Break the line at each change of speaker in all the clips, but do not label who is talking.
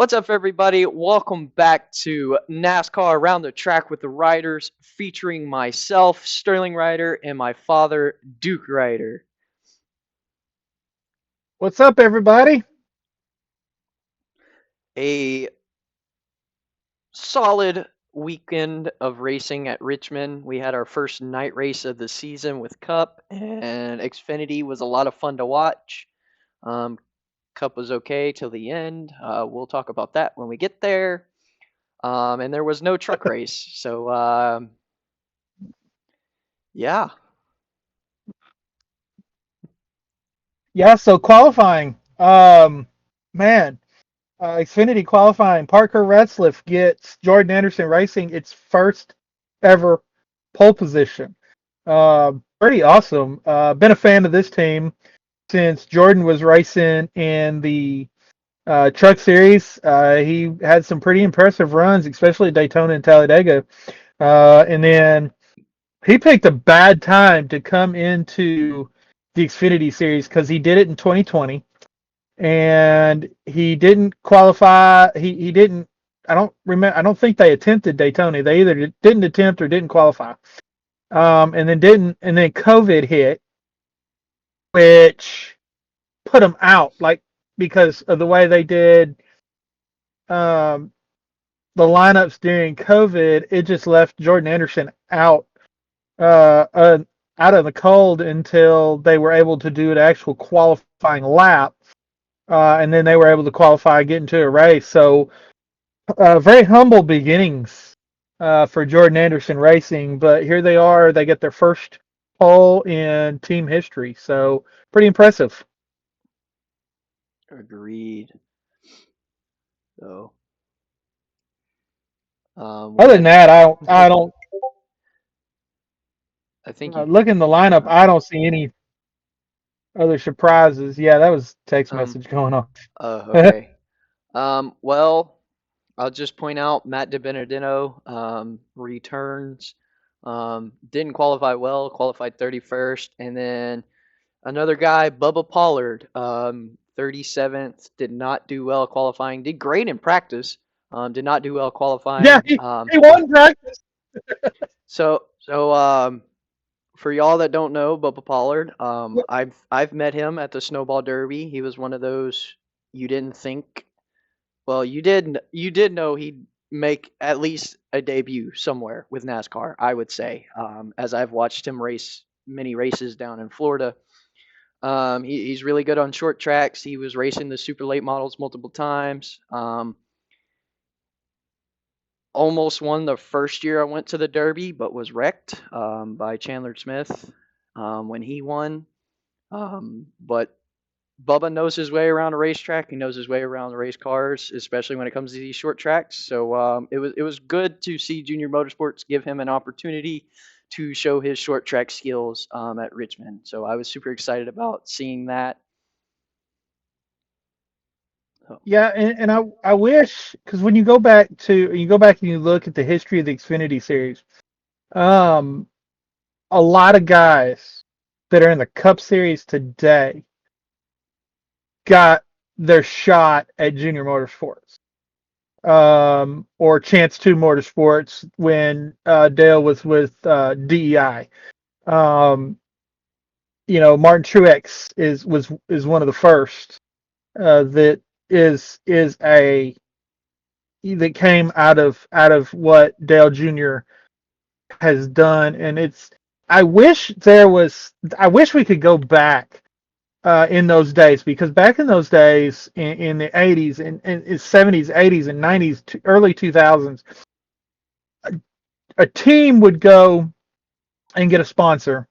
What's up, everybody? Welcome back to NASCAR Around the Track with the Riders, featuring myself, SterlingRider, and my father, Duke Rider.
What's up, everybody?
A solid weekend of racing at Richmond. We had our first night race of the season with Cup, and Xfinity was a lot of fun to watch. Um, Cup was okay till the end. We'll talk about that when we get there. And there was no truck race, so yeah.
Yeah, so qualifying. Man, Xfinity qualifying. Parker Retzlaff gets Jordan Anderson Racing its first ever pole position. Pretty awesome. Been a fan of this team since Jordan was racing in the Truck Series. He had some pretty impressive runs, especially at Daytona and Talladega. And then he picked a bad time to come into the Xfinity Series because he did it in 2020 and he didn't qualify. He didn't. I don't remember. I don't think they attempted Daytona. They either didn't attempt or didn't qualify. And then didn't. And then COVID hit, which put him out. Like because of the way they did um, the lineups during COVID, it just left Jordan Anderson uh, uh, out of the cold until they were able to do an actual qualifying lap, and then they were able to qualify, get into a race. So very humble beginnings for Jordan Anderson Racing, but here they are. They get their first pole in team history, so pretty impressive.
Agreed. So, we
Other than
had,
that, I don't.
I think you,
Looking the lineup,
uh,
I don't see any other surprises. Yeah, that was text
um,
message going on.
okay. Well, I'll just point out Matt DiBenedetto, returns. Didn't qualify well, qualified 31st. And then another guy, Bubba Pollard, 37th, did not do well qualifying. Did great in practice, did not do well
Yeah,
qualifying.
he won practice.
So for y'all that don't know Bubba Pollard, I've met him at the Snowball Derby. He was one of those you didn't think. Well, you did know he'd make at least a debut somewhere with NASCAR. I would say, as I've watched him race many races down in Florida. He's really good on short tracks. He was racing the super late models multiple times. Almost won the first year I went to the Derby, but was wrecked by Chandler Smith when he won. But Bubba knows his way around a racetrack. He knows his way around the race cars, especially when it comes to these short tracks. So it was good to see Junior Motorsports give him an opportunity to show his short track skills at Richmond. So I was super excited about seeing that. So,
Yeah, and I wish because when you go back and you look at the history of the Xfinity series, um, a lot of guys that are in the Cup Series today got their shot at Junior Motorsports, or Chance Two Motorsports when Dale was with DEI. Um, Martin Truex is one of the first that is a that came out of what Dale Jr. has done, and it's. I wish we could go back in those days because back in those days in the 80s and 70s, 80s, and 90s, early 2000s, a team would go and get a sponsor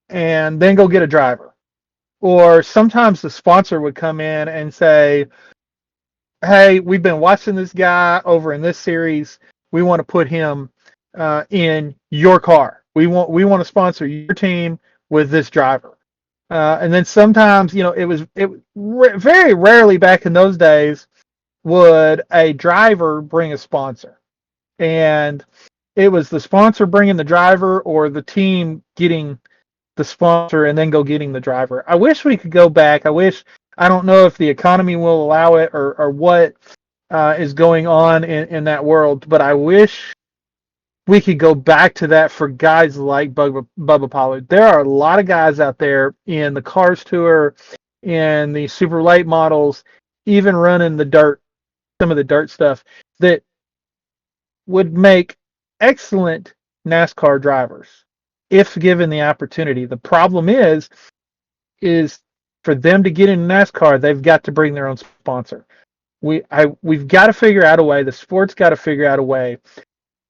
and then go get a driver, or sometimes the sponsor would come in and say, hey, we've been watching this guy over in this series. We want to put him in your car. We want to sponsor your team with this driver. And then sometimes, very rarely back in those days would a driver bring a sponsor, and it was the sponsor bringing the driver or the team getting the sponsor and then go getting the driver. I wish we could go back. I don't know if the economy will allow it or what, is going on in that world. But I wish we could go back to that for guys like Bubba Pollard. There are a lot of guys out there in the Cars Tour, in the super late models, even running the dirt, some of the dirt stuff, that would make excellent NASCAR drivers if given the opportunity. The problem is for them to get into NASCAR, they've got to bring their own sponsor. We've got to figure out a way. The sport's got to figure out a way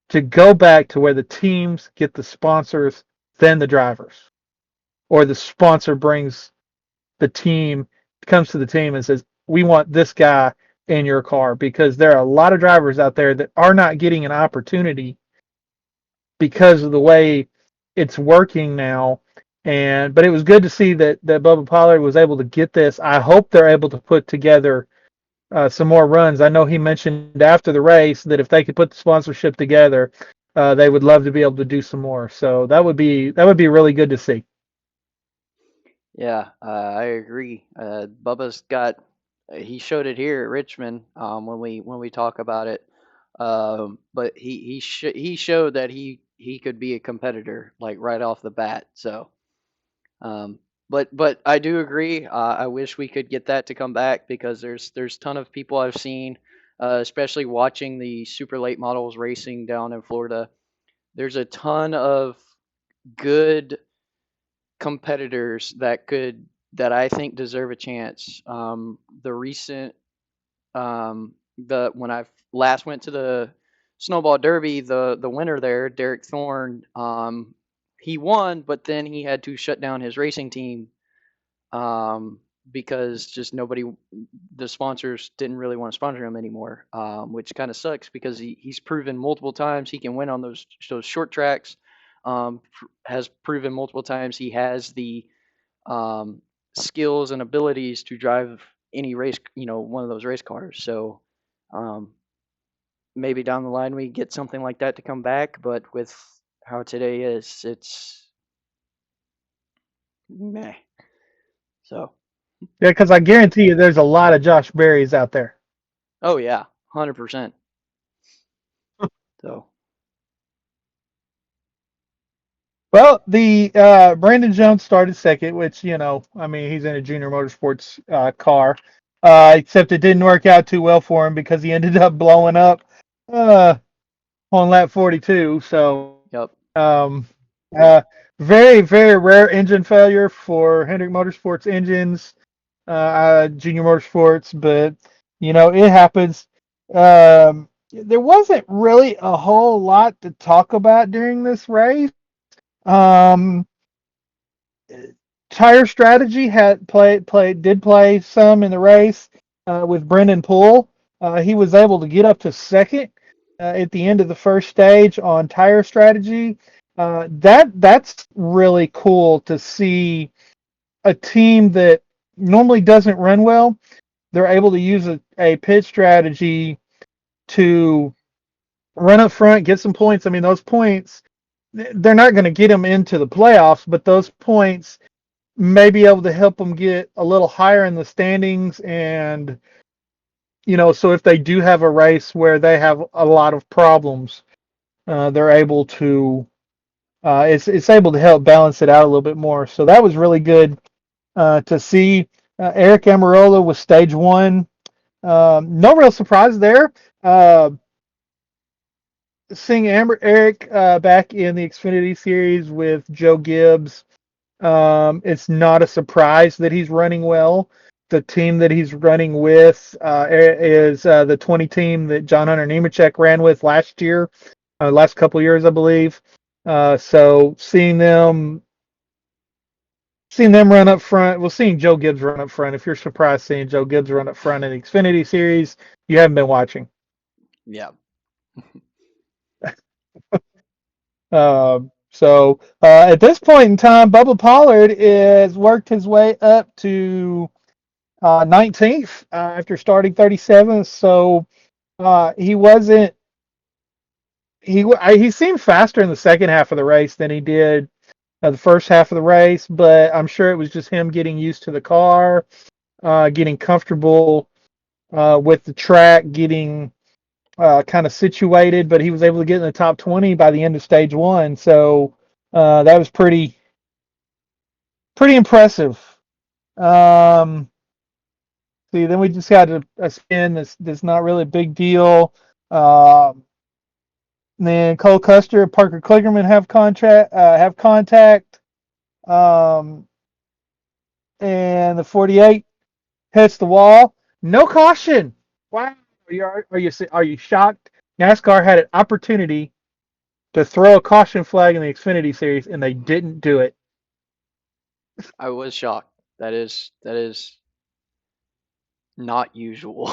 to go back to where the teams get the sponsors, then the drivers, or the sponsor brings the team, comes to the team and says, "We want this guy in your car," because there are a lot of drivers out there that are not getting an opportunity because of the way it's working now. But it was good to see that Bubba Pollard was able to get this. I hope they're able to put together some more runs. I know he mentioned after the race that if they could put the sponsorship together, they would love to be able to do some more. So that would be really good to see.
Yeah, I agree. Bubba's got he showed it here at Richmond when we talk about it. But he showed that he could be a competitor like right off the bat. So um, but I do agree. I wish we could get that to come back because there's ton of people I've seen, especially watching the super late models racing down in Florida. There's a ton of good competitors that I think deserve a chance. The recent the when I last went to the Snowball Derby, the winner there, Derek Thorne, he won, but then he had to shut down his racing team um, because just nobody, the sponsors didn't really want to sponsor him anymore, which kind of sucks because he's proven multiple times he can win on those short tracks. Has proven multiple times he has the um, skills and abilities to drive any race, one of those race cars. So um, maybe down the line we get something like that to come back, but with how today is, it's meh. So,
Yeah, because I guarantee you there's a lot of Josh Berries out there.
oh yeah, 100%. So,
Well, the Brandon Jones started second, which I mean, he's in a junior motorsports car. Except it didn't work out too well for him because he ended up blowing up uh, on lap 42. So,
yep.
uh, very very rare engine failure for Hendrick Motorsports engines, junior motorsports, but it happens. There wasn't really a whole lot to talk about during this race. Um, Tire strategy did play some in the race with Brendan Poole. He was able to get up to second at the end of the first stage on tire strategy. That's really cool to see a team that normally doesn't run well. They're able to use a pit strategy to run up front, get some points. I mean, those points, they're not going to get them into the playoffs, but those points may be able to help them get a little higher in the standings. And, so if they do have a race where they have a lot of problems, they're able to, it's able to help balance it out a little bit more. So that was really good to see. Eric Amarola was stage one. No real surprise there. Seeing Eric back in the Xfinity Series with Joe Gibbs, it's not a surprise that he's running well. The team that he's running with is the 20 team that John Hunter Nemechek ran with last year, last couple years, I believe. So seeing them run up front, well, seeing Joe Gibbs run up front. If you're surprised seeing Joe Gibbs run up front in the Xfinity Series, you haven't been watching.
Yeah.
At this point in time, Bubba Pollard has worked his way up to 19th after starting 37th. So he wasn't. He seemed faster in the second half of the race than he did the first half of the race, but I'm sure it was just him getting used to the car, getting comfortable with the track getting kind of situated, but he was able to get in the top 20 by the end of stage one. So that was pretty impressive. Um, See, then we just got a spin that's not really a big deal. Then Cole Custer and Parker Kligerman have contact, um, and the 48 hits the wall. No caution. Wow, are you shocked? NASCAR had an opportunity to throw a caution flag in the Xfinity Series, and they didn't do it.
I was shocked. That is not usual.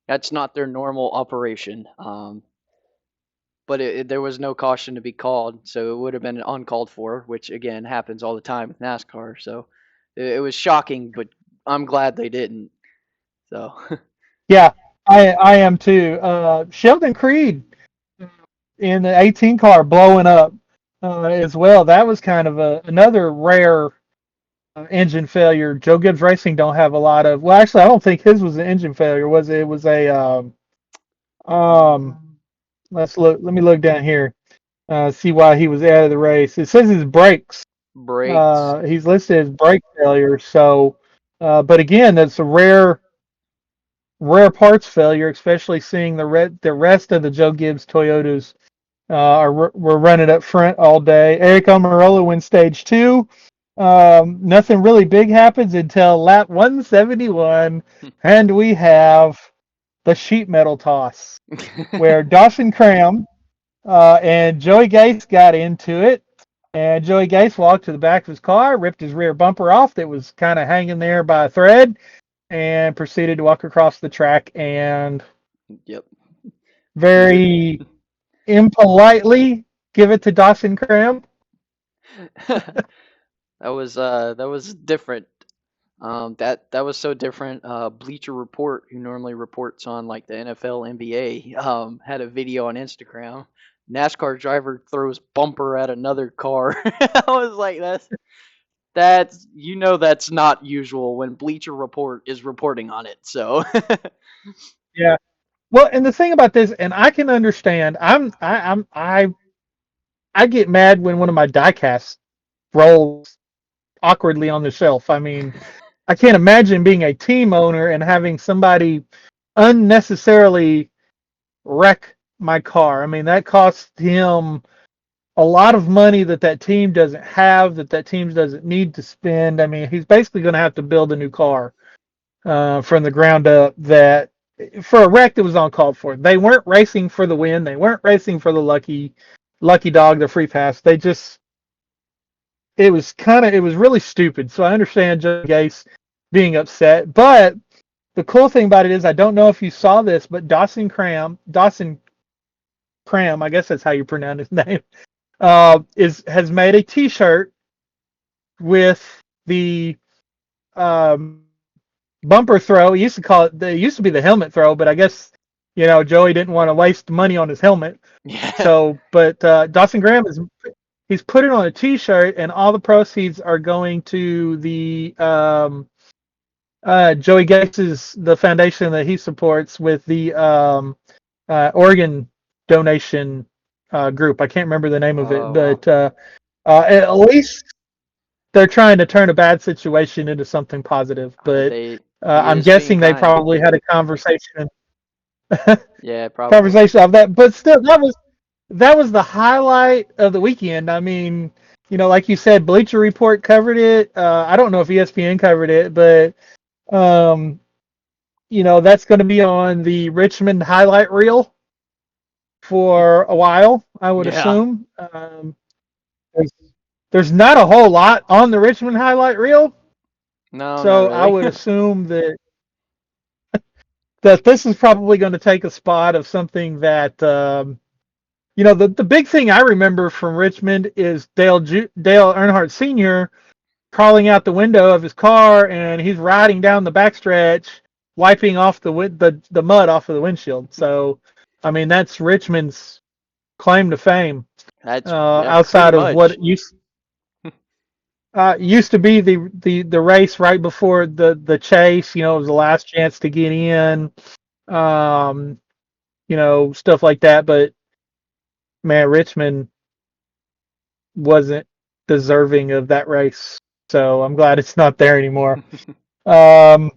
That's not their normal operation. But there was no caution to be called, so it would have been uncalled for, which again happens all the time with NASCAR. So it was shocking, but I'm glad they didn't. So
Yeah, I am too. Sheldon Creed in the 18 car blowing up as well. That was kind of another rare engine failure. Joe Gibbs Racing don't have a lot of. Well, actually, I don't think his was an engine failure. Was it? It was a. Um, let's look. Let me look down here. See why he was out of the race. It says his brakes.
brakes,
He's listed as brake failure. So, but again, that's a rare parts failure, especially seeing the rest of the Joe Gibbs Toyotas were running up front all day. Eric Almirola wins stage two. Nothing really big happens until lap 171, and we have the sheet metal toss, where Dawson Cram and Joey Gase got into it. And Joey Gase walked to the back of his car, ripped his rear bumper off that was kind of hanging there by a thread, and proceeded to walk across the track and
yep.
very impolitely give it to Dawson Cram.
That was different. That was so different. Bleacher Report, who normally reports on like the NFL, NBA, had a video on Instagram. NASCAR driver throws bumper at another car. I was like, that's not usual when Bleacher Report is reporting on it. So
Yeah. Well, and the thing about this, and I can understand, I get mad when one of my diecasts rolls awkwardly on the shelf. I mean, I can't imagine being a team owner and having somebody unnecessarily wreck my car. I mean, that costs him a lot of money that team doesn't have, that team doesn't need to spend. I mean, he's basically going to have to build a new car from the ground up that for a wreck that was uncalled for. They weren't racing for the win. They weren't racing for the lucky dog, the free pass. They just it was really stupid. So I understand Joe Gase being upset, but the cool thing about it is I don't know if you saw this, but Dawson Cram, I guess that's how you pronounce his name, has made a T-shirt with the bumper throw. It used to be the helmet throw, but I guess Joey didn't want to waste money on his helmet.
yeah.
So, but Dawson Graham he's put it on a T-shirt, and all the proceeds are going to the Joey Gase's the foundation that he supports with the Oregon donation group. I can't remember the name of it,
Wow.
but at least they're trying to turn a bad situation into something positive. But
He
I'm
is being
guessing they
kind.
probably had a conversation
Yeah, probably.
conversation of that. But still, that was the highlight of the weekend. I mean, like you said, Bleacher Report covered it. I don't know if ESPN covered it, but um, that's going to be on the Richmond highlight reel for a while, I would
Yeah.
assume. There's, there's not a whole lot on the Richmond highlight reel,
No, not
so I
really.
would assume that this is probably going to take a spot of something that the big thing I remember from Richmond is Dale Earnhardt Sr. crawling out the window of his car, and he's riding down the backstretch, wiping off the mud off of the windshield. So, I mean, that's Richmond's claim to fame.
That's yeah, pretty
Outside of what
much.
it used, Used to be the race right before the chase. You know, it was the last chance to get in. Um, you know, stuff like that. But man, Richmond wasn't deserving of that race. So I'm glad it's not there anymore. Um,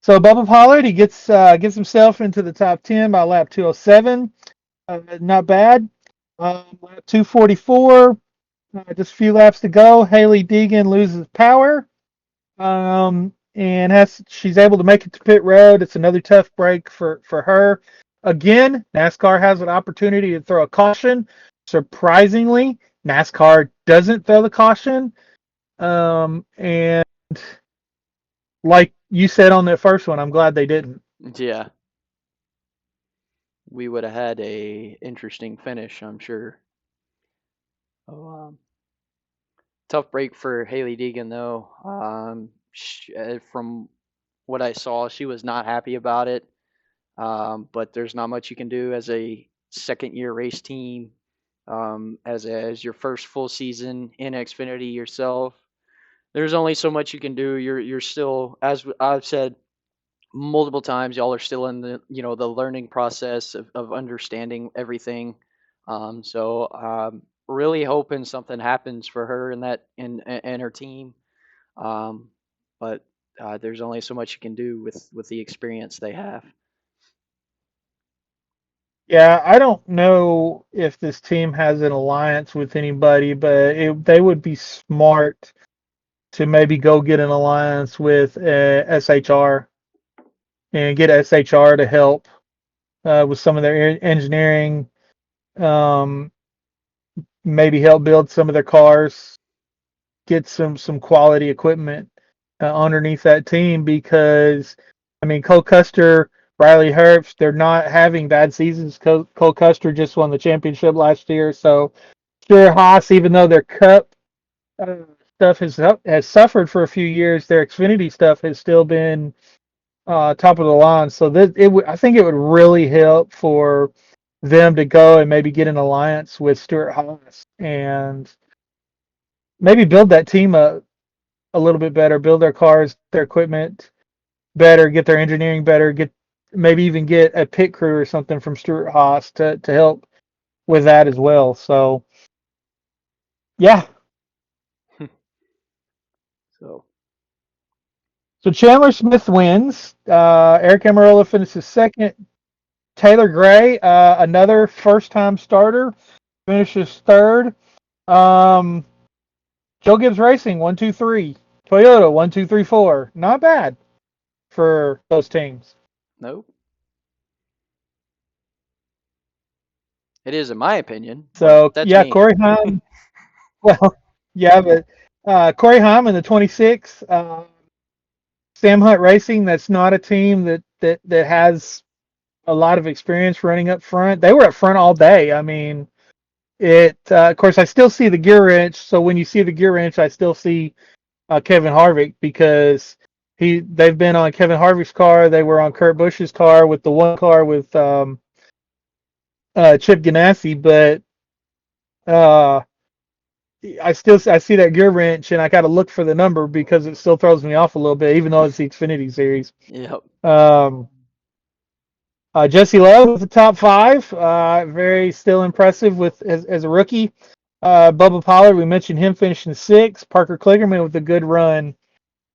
so Bubba Pollard, he gets himself into the top 10 by lap 207. Not bad. Lap 244, just a few laps to go. Haley Deegan loses power, and she's able to make it to pit road. It's another tough break for her. Again, NASCAR has an opportunity to throw a caution. Surprisingly, NASCAR doesn't throw the caution. And like you said on the first one, I'm glad they didn't.
Yeah, we would have had a interesting finish, I'm sure. Oh, tough break for Haley Deegan though. From what I saw, she was not happy about it. But there's not much you can do as a second year race team, as your first full season in Xfinity yourself. There's only so much you can do. You're still, as I've said multiple times, y'all are still in the learning process of understanding everything. Really hoping something happens for her and that and her team. Um, but there's only so much you can do with the experience they have.
Yeah, I don't know if this team has an alliance with anybody, but they would be smart to maybe go get an alliance with SHR and get SHR to help with some of their engineering, um, maybe help build some of their cars, get some quality equipment underneath that team because I mean Cole Custer, Riley Herbst, they're not having bad seasons. Cole Custer just won the championship last year, so sure Haas, even though their Cup uh, stuff has suffered for a few years, their Xfinity stuff has still been top of the line. So I think it would really help for them to go and maybe get an alliance with Stuart Haas and maybe build that team up a little bit better, build their cars, their equipment better, get their engineering better, get maybe even get a pit crew or something from Stuart Haas to help with that as well. So yeah.
So
So Chandler Smith wins. Eric Amarola finishes second. Taylor Gray, another first-time starter, finishes third. Um, Joe Gibbs Racing, 1, 2, 3. Toyota, 1, 2, 3, 4. Not bad for those teams.
no, it is in my opinion, but
So
that's
yeah,
me.
Corey Heim. Well, yeah, but Corey Heim in the 26. Sam Hunt Racing. That's not a team that has a lot of experience running up front. They were up front all day. I mean, of course, I still see the gear wrench. So when you see the gear wrench, I still see Kevin Harvick because they've been on Kevin Harvick's car. They were on Kurt Busch's car with the one car with Chip Ganassi, but uh, I see that gear wrench and I got to look for the number because it still throws me off a little bit, even though it's the Xfinity series.
Yep.
Um, Jesse Love with the top five, very still impressive with as a rookie. Bubba Pollard, we mentioned him finishing sixth. Parker Kligerman with a good run.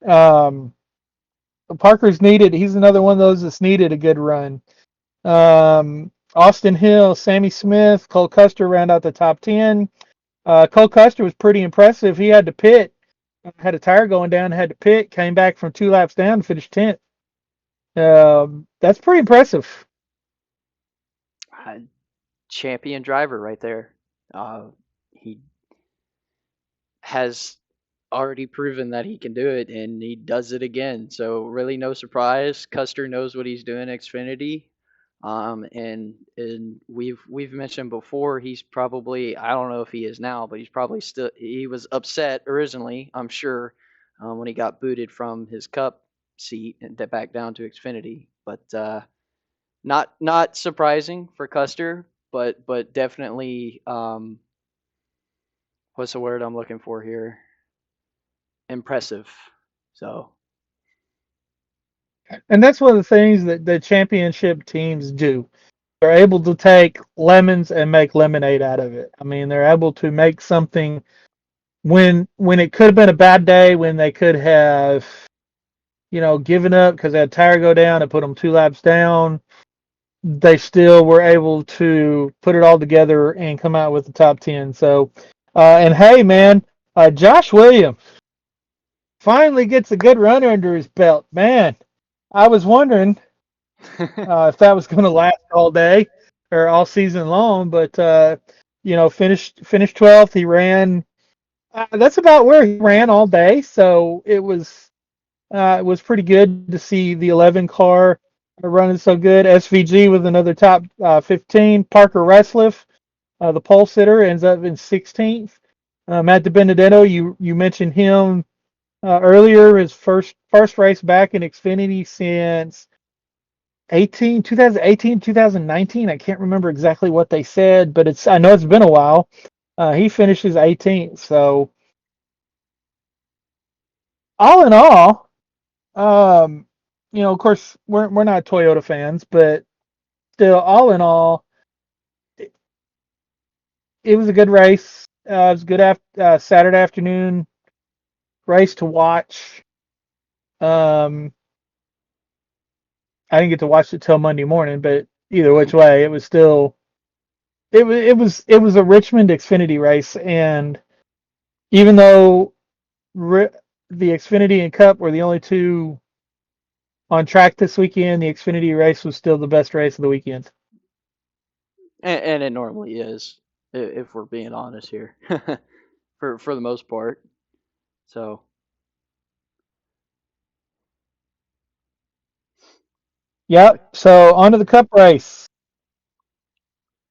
Um, Parker's needed. He's another one of those that's needed a good run. Austin Hill, Sammy Smith, Cole Custer round out the top 10. Cole Custer was pretty impressive. He had to pit, had a tire going down, had to pit, came back from 2 laps down and finished 10th. That's pretty impressive.
Uh, Champion driver right there. He has already proven that he can do it, and he does it again. So really, no surprise. Custer knows what he's doing. Xfinity, and we've mentioned before. He's probably, I don't know if he is now, but he's probably still. He was upset originally, I'm sure, when he got booted from his Cup seat and back down to Xfinity. But not surprising for Custer, but definitely what's the word I'm looking for here? Impressive. So
And that's one of the things that the championship teams do. They're able to take lemons and make lemonade out of it. I mean, they're able to make something when it could have been a bad day, when they could have, given up because they had a tire go down and put them 2 laps down. They still were able to put it all together and come out with the top 10. So, and hey, man, Josh Williams finally gets a good runner under his belt. Man, I was wondering if that was going to last all day or all season long, but finished 12th. He ran. That's about where he ran all day, so it was pretty good to see the 11 car running so good. SVG with another top 15. Parker Resliff, the pole sitter, ends up in 16th. Matt DiBenedetto, you mentioned him earlier. His first race back in Xfinity since 2018, 2019. I can't remember exactly what they said, but I know it's been a while. He finishes 18th. So all in all, of course, we're not Toyota fans, but still, all in all, it was a good race. It was a good Saturday afternoon race to watch. Um, I didn't get to watch it till Monday morning, but either which way, it was still it was a Richmond Xfinity race, and even though the Xfinity and Cup were the only two on track this weekend, the Xfinity race was still the best race of the weekend.
and it normally is, if we're being honest here, for the most part. So
Yep. So on to the Cup race.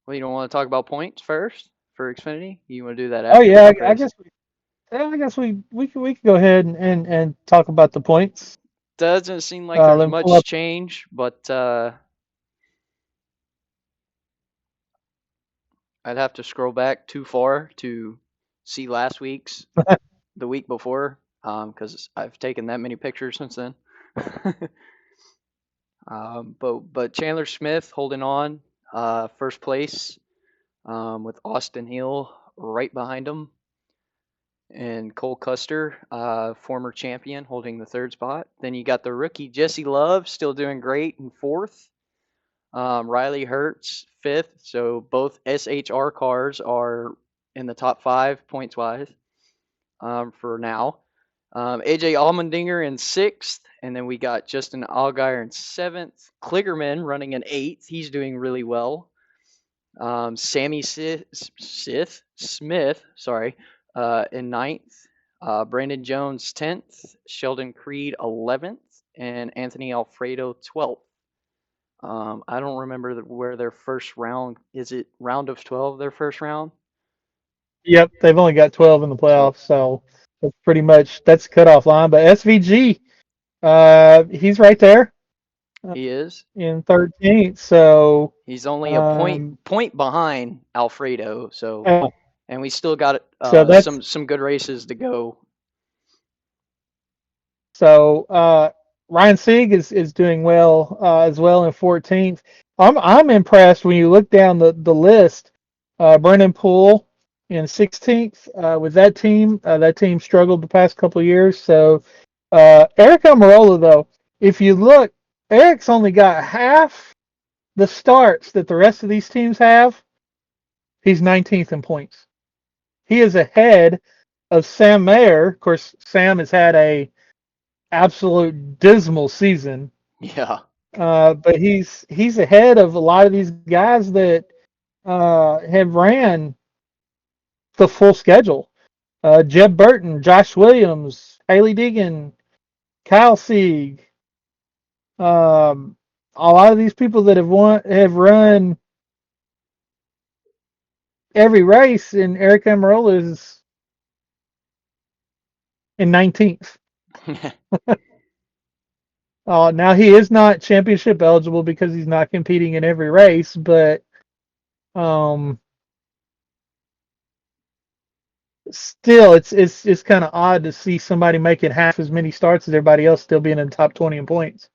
well, you don't want to talk about points first for Xfinity? You want to do that
Oh
after the
yeah,
Cup
I
race?
guess we could go ahead and talk about the points.
Doesn't seem like there's
Let me pull
much
up.
change, but I'd have to scroll back too far to see last week's, the week before, because I've taken that many pictures since then. But Chandler Smith holding on, first place, with Austin Hill right behind him, and Cole Custer, former champion, holding the third spot. Then you got the rookie Jesse Love still doing great in fourth. Riley Hertz fifth. So both SHR cars are in the top five points wise, for now. AJ Allmendinger in sixth, and then we got Justin Allgaier in seventh. Kligerman running in eighth. He's doing really well. Sammy Smith, sorry, in ninth. Brandon Jones 10th. Sheldon Creed 11th. And Anthony Alfredo 12th. I don't remember where their first round is. It round of 12, their first round?
Yep, they've only got 12 in the
So
playoffs, so that's the cutoff line. But SVG, he's right there
he is.
in 13th. So
He's only a
um,
point behind Alfredo. So,
uh,
and we still got
so that's
some good races to go.
so Ryan Sieg is doing well as well in 14th. I'm impressed when you look down the list. Brennan Poole in 16th with that team. That team struggled the past couple of years. So Eric Almirola, though, if you look, Eric's only got half the starts that the rest of these teams have. He's 19th in points. He is ahead of Sam Mayer. Of course, Sam has had a absolute dismal season,
Yeah.
but he's ahead of a lot of these guys that have ran the full schedule. Jeb Burton, Josh Williams, Haley Deegan, Kyle Sieg, a lot of these people that have run every race, and Eric Amarola is in 19th. Now he is not championship eligible because he's not competing in every race, but um, still, it's kind of odd to see somebody making half as many starts as everybody else still being in the top 20 in points.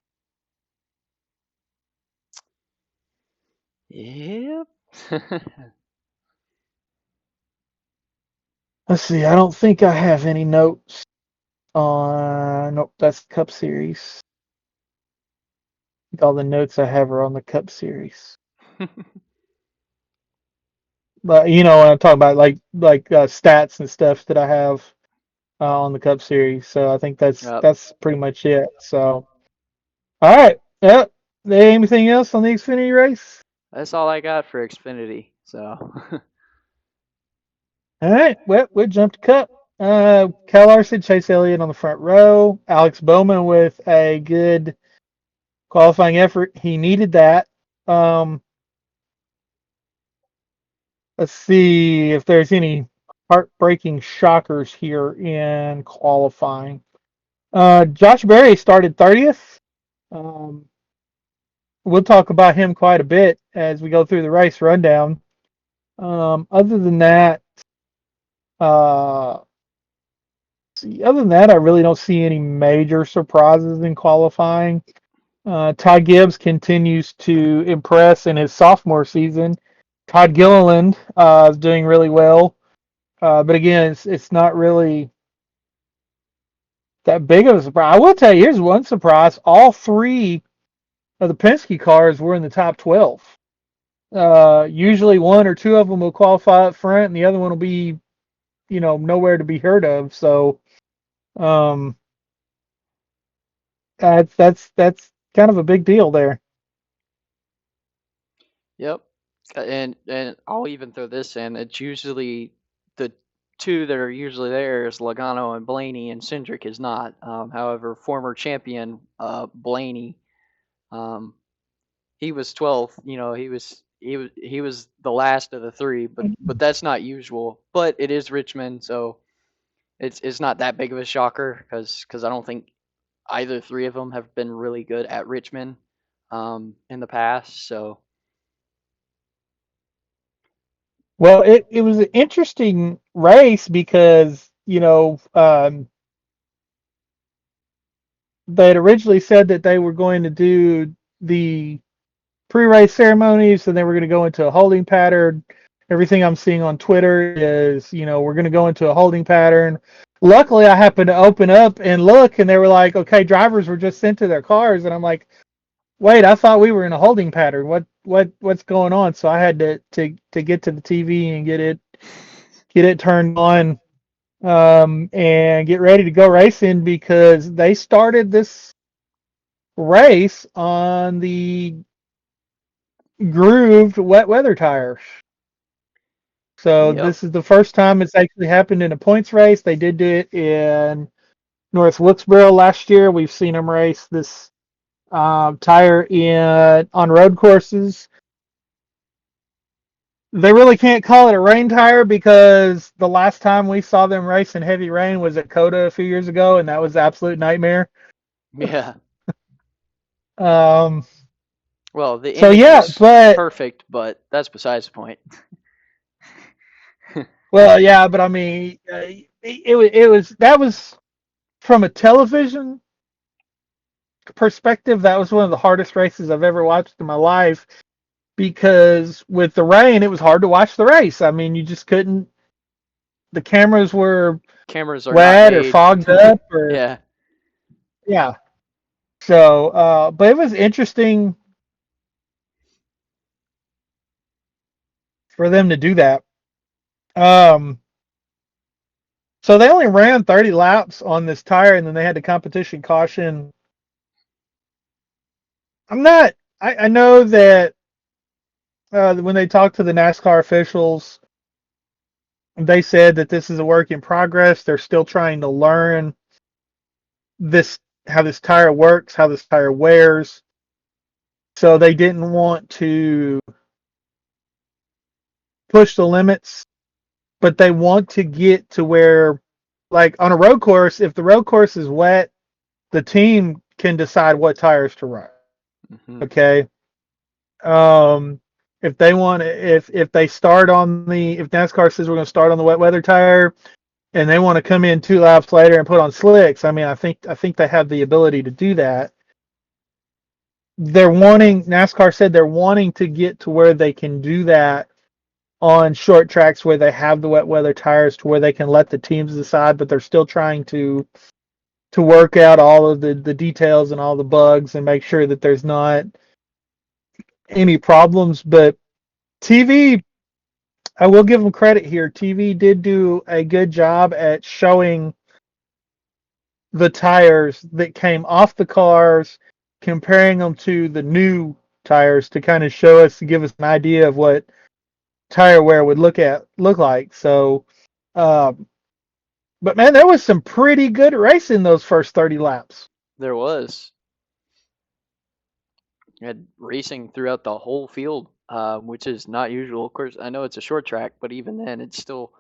Yep.
Let's see. I don't think I have any notes on. Nope, that's the Cup Series. All the notes I have are on the Cup Series. But when I'm talking about stats and stuff that I have on the Cup Series, so I think
Yep.
that's pretty much it. So, all right. Yep. Anything else on the Xfinity race?
That's all I got for Xfinity. So.
All right. Well, we jumped to Cup. Kyle Larson, Chase Elliott on the front row. Alex Bowman with a good qualifying effort. He needed that. Um, let's see if there's any heartbreaking shockers here in qualifying. Josh Berry started 30th. Um, we'll talk about him quite a bit as we go through the race rundown. Other than that, uh, I really don't see any major surprises in qualifying. Ty Gibbs continues to impress in his sophomore season. Todd Gilliland is doing really well, but again, it's not really that big of a surprise. I will tell you, here's one surprise: all three of the Penske cars were in the top 12. Usually, one or two of them will qualify up front, and the other one will be, nowhere to be heard of. So, um, that's kind of a big deal there.
Yep. And I'll even throw this in. It's usually the two that are usually there is Logano and Blaney, and Cindric is not. However, former champion Blaney, um, he was 12th. He was the last of the three, but that's not usual. But it is Richmond, so it's not that big of a shocker because I don't think either three of them have been really good at Richmond in the past. So
Well, it was an interesting race because, they had originally said that they were going to do the pre-race ceremonies and they were going to go into a holding pattern. Everything I'm seeing on Twitter is, we're going to go into a holding pattern. Luckily, I happened to open up and look, and they were like, okay, drivers were just sent to their cars. And I'm like, wait, I thought we were in a holding pattern. What's going on? So I had to get to the TV and get it turned on, and get ready to go racing because they started this race on the grooved wet weather tires. So
yep.
this is the first time it's actually happened in a points race. They did it in North Wilkesboro last year. We've seen them race this tire on road courses. They really can't call it a rain tire because the last time we saw them race in heavy rain was at COTA a few years ago, and that was an absolute nightmare.
Yeah.
Um,
Well, the
so
image
yeah,
was
but
perfect, but that's besides the point.
well, yeah, but I mean, that was from a television perspective. That was one of the hardest races I've ever watched in my life because with the rain, it was hard to watch the race. I mean, you just couldn't. The cameras were
Cameras are not
wet or
made.
fogged up, or
Yeah.
yeah. So, but it was interesting for them to do that. Um, so they only ran 30 laps on this tire, and then they had the competition caution. I'm not. I know that when they talked to the NASCAR officials, they said that this is a work in progress. They're still trying to learn this how this tire works, how this tire wears. So they didn't want to push the limits, but they want to get to where, like on a road course, if the road course is wet, the team can decide what tires to run.
Hmm.
Okay. If they want, if they start on if NASCAR says we're going to start on the wet weather tire, and they want to come in 2 laps later and put on slicks, I mean, I think they have the ability to do that. NASCAR said they're wanting to get to where they can do that on short tracks where they have the wet weather tires, to where they can let the teams decide, but they're still trying to work out all of the details and all the bugs and make sure that there's not any problems. But TV, I will give them credit here. TV did do a good job at showing the tires that came off the cars, comparing them to the new tires to kind of show us, to give us an idea of what tire wear would look like. So, um, but man, there was some pretty good racing those first 30 laps.
There was. You had racing throughout the whole field, which is not usual. Of course, I know it's a short track, but even then, it's still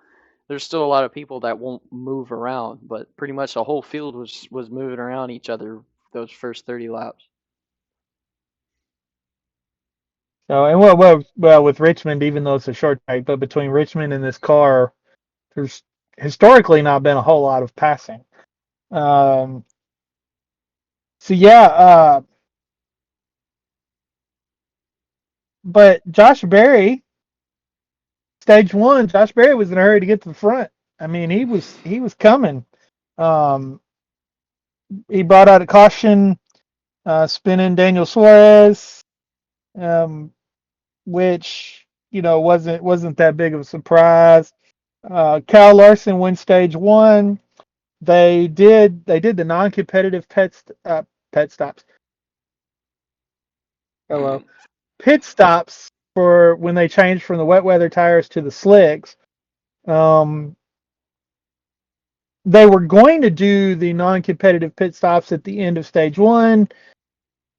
there's still a lot of people that won't move around. But pretty much the whole field was moving around each other those first 30 laps.
So, and well, with Richmond, even though it's a short track, but between Richmond and this car, there's historically not been a whole lot of passing. Um, so yeah, but stage one, Josh Berry was in a hurry to get to the front. I mean, he was coming. Um, he brought out a caution, spinning Daniel Suarez, um, which wasn't that big of a surprise. Kyle Larson wins stage one. They did the non-competitive pit stops. Hello, pit stops for when they changed from the wet weather tires to the slicks. Um, they were going to do the non-competitive pit stops at the end of stage one,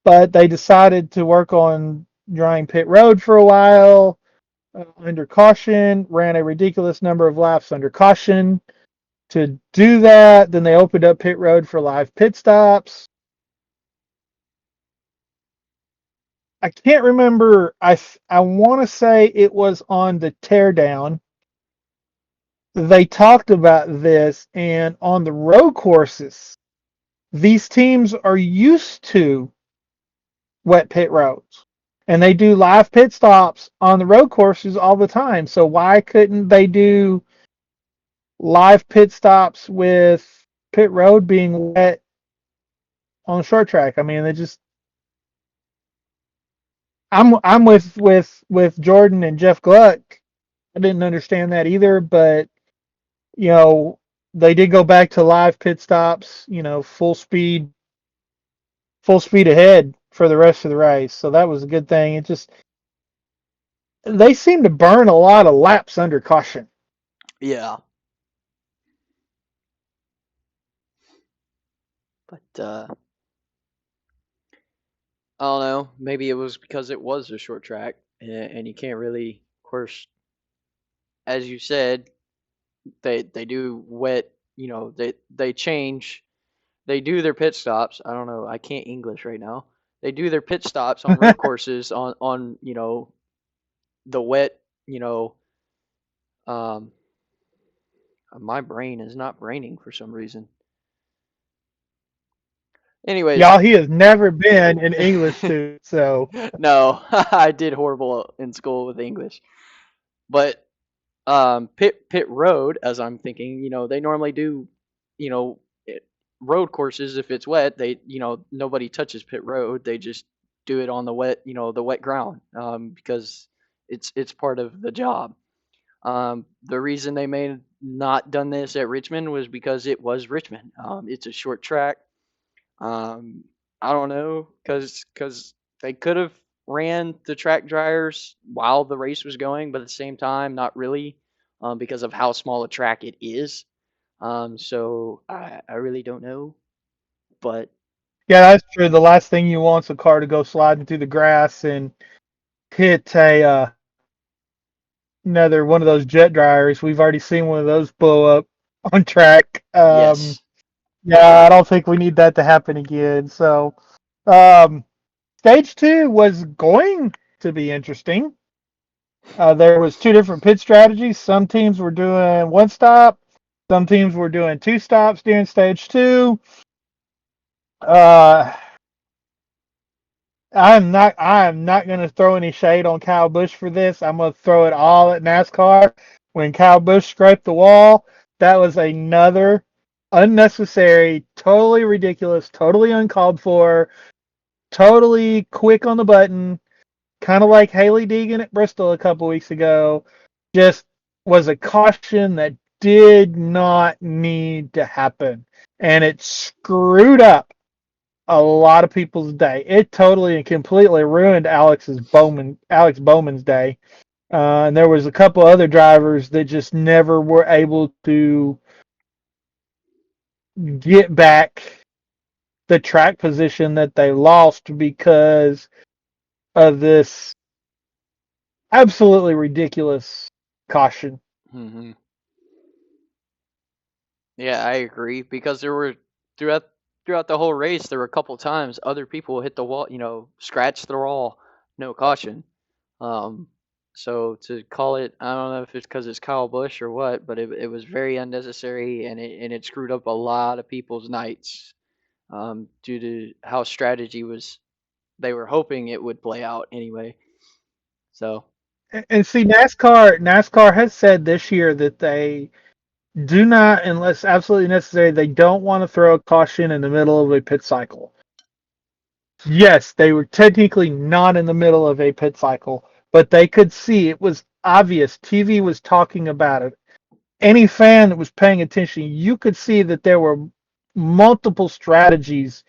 but they decided to work on drying pit road for a while under caution. Ran a ridiculous number of laps under caution to do that. Then they opened up pit road for live pit stops. I can't remember. I want to say it was on the teardown. They talked about this, and on the road courses, these teams are used to wet pit roads, and they do live pit stops on the road courses all the time. So why couldn't they do live pit stops with pit road being wet on short track? I mean, they just I'm with Jordan and Jeff Gluck. I didn't understand that either, but you know, they did go back to live pit stops, full speed ahead for the rest of the race. So that was a good thing. It just they seem to burn a lot of laps under caution.
Yeah, but I don't know. Maybe it was because it was a short track, and you can't really, of course, as you said, they do wet. They change. They do their pit stops. I don't know. I can't English right now. They do their pit stops on road courses on the wet. Um, my brain is not braining for some reason. Anyways,
Y'all, he has never been in English too, so
no, I did horrible in school with English, but pit road, as I'm thinking, they normally do, you know, road courses. If it's wet, nobody touches pit road. They just do it on the wet, the wet ground, because it's part of the job. The reason they may not done this at Richmond was because it was Richmond. It's a short track. Um, I don't know, because they could have ran the track dryers while the race was going, but at the same time, not really, because of how small a track it is. So I really don't know, but
yeah, that's true. The last thing you want is a car to go sliding through the grass and hit another one of those jet dryers. We've already seen one of those blow up on track.
yes,
Yeah, I don't think we need that to happen again. So, um, stage two was going to be interesting. There was two different pit strategies. Some teams were doing one stop. Some teams were doing 2 stops during stage 2. Uh, I'm not going to throw any shade on Kyle Busch for this. I'm going to throw it all at NASCAR. When Kyle Busch scraped the wall, that was another unnecessary, totally ridiculous, totally uncalled for, totally quick on the button, kind of like Haley Deegan at Bristol a couple weeks ago. Just was a caution that did not need to happen. And it screwed up a lot of people's day. It totally and completely ruined Alex Bowman's day. And there was a couple other drivers that just never were able to get back the track position that they lost because of this absolutely ridiculous caution.
Hmm. Yeah, I agree because there were throughout throughout the whole race there were a couple times other people hit the wall, scratch the wall, no caution. Um, so to call it, I don't know if it's because it's Kyle Busch or what, but it was very unnecessary and it screwed up a lot of people's nights due to how strategy was. They were hoping it would play out anyway. So
And see, NASCAR has said this year that they do not, unless absolutely necessary, they don't want to throw a caution in the middle of a pit cycle. Yes, they were technically not in the middle of a pit cycle, but they could see it was obvious. TV was talking about it. Any fan that was paying attention, you could see that there were multiple strategies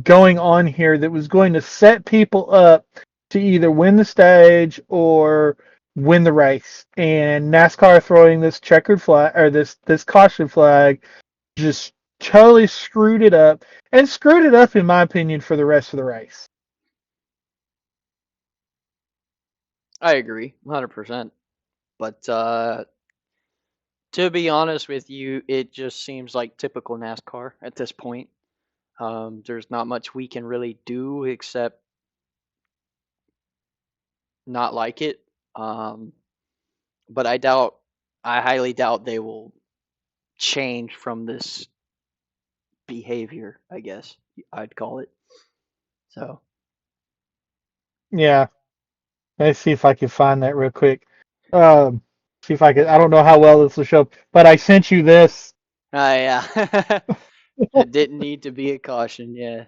going on here that was going to set people up to either win the stage or win the race. And NASCAR throwing this checkered flag or this caution flag just totally screwed it up and screwed it up in my opinion for the rest of the race.
I agree, 100%. But to be honest with you, it just seems like typical NASCAR at this point. There's not much we can really do except not like it. Um, but I highly doubt they will change from this behavior, I guess I'd call it. So,
Yeah, let's see if I can find that real quick. Um, see if I can. I don't know how well this will show, but I sent you this.
yeah, it didn't need to be a caution, yeah.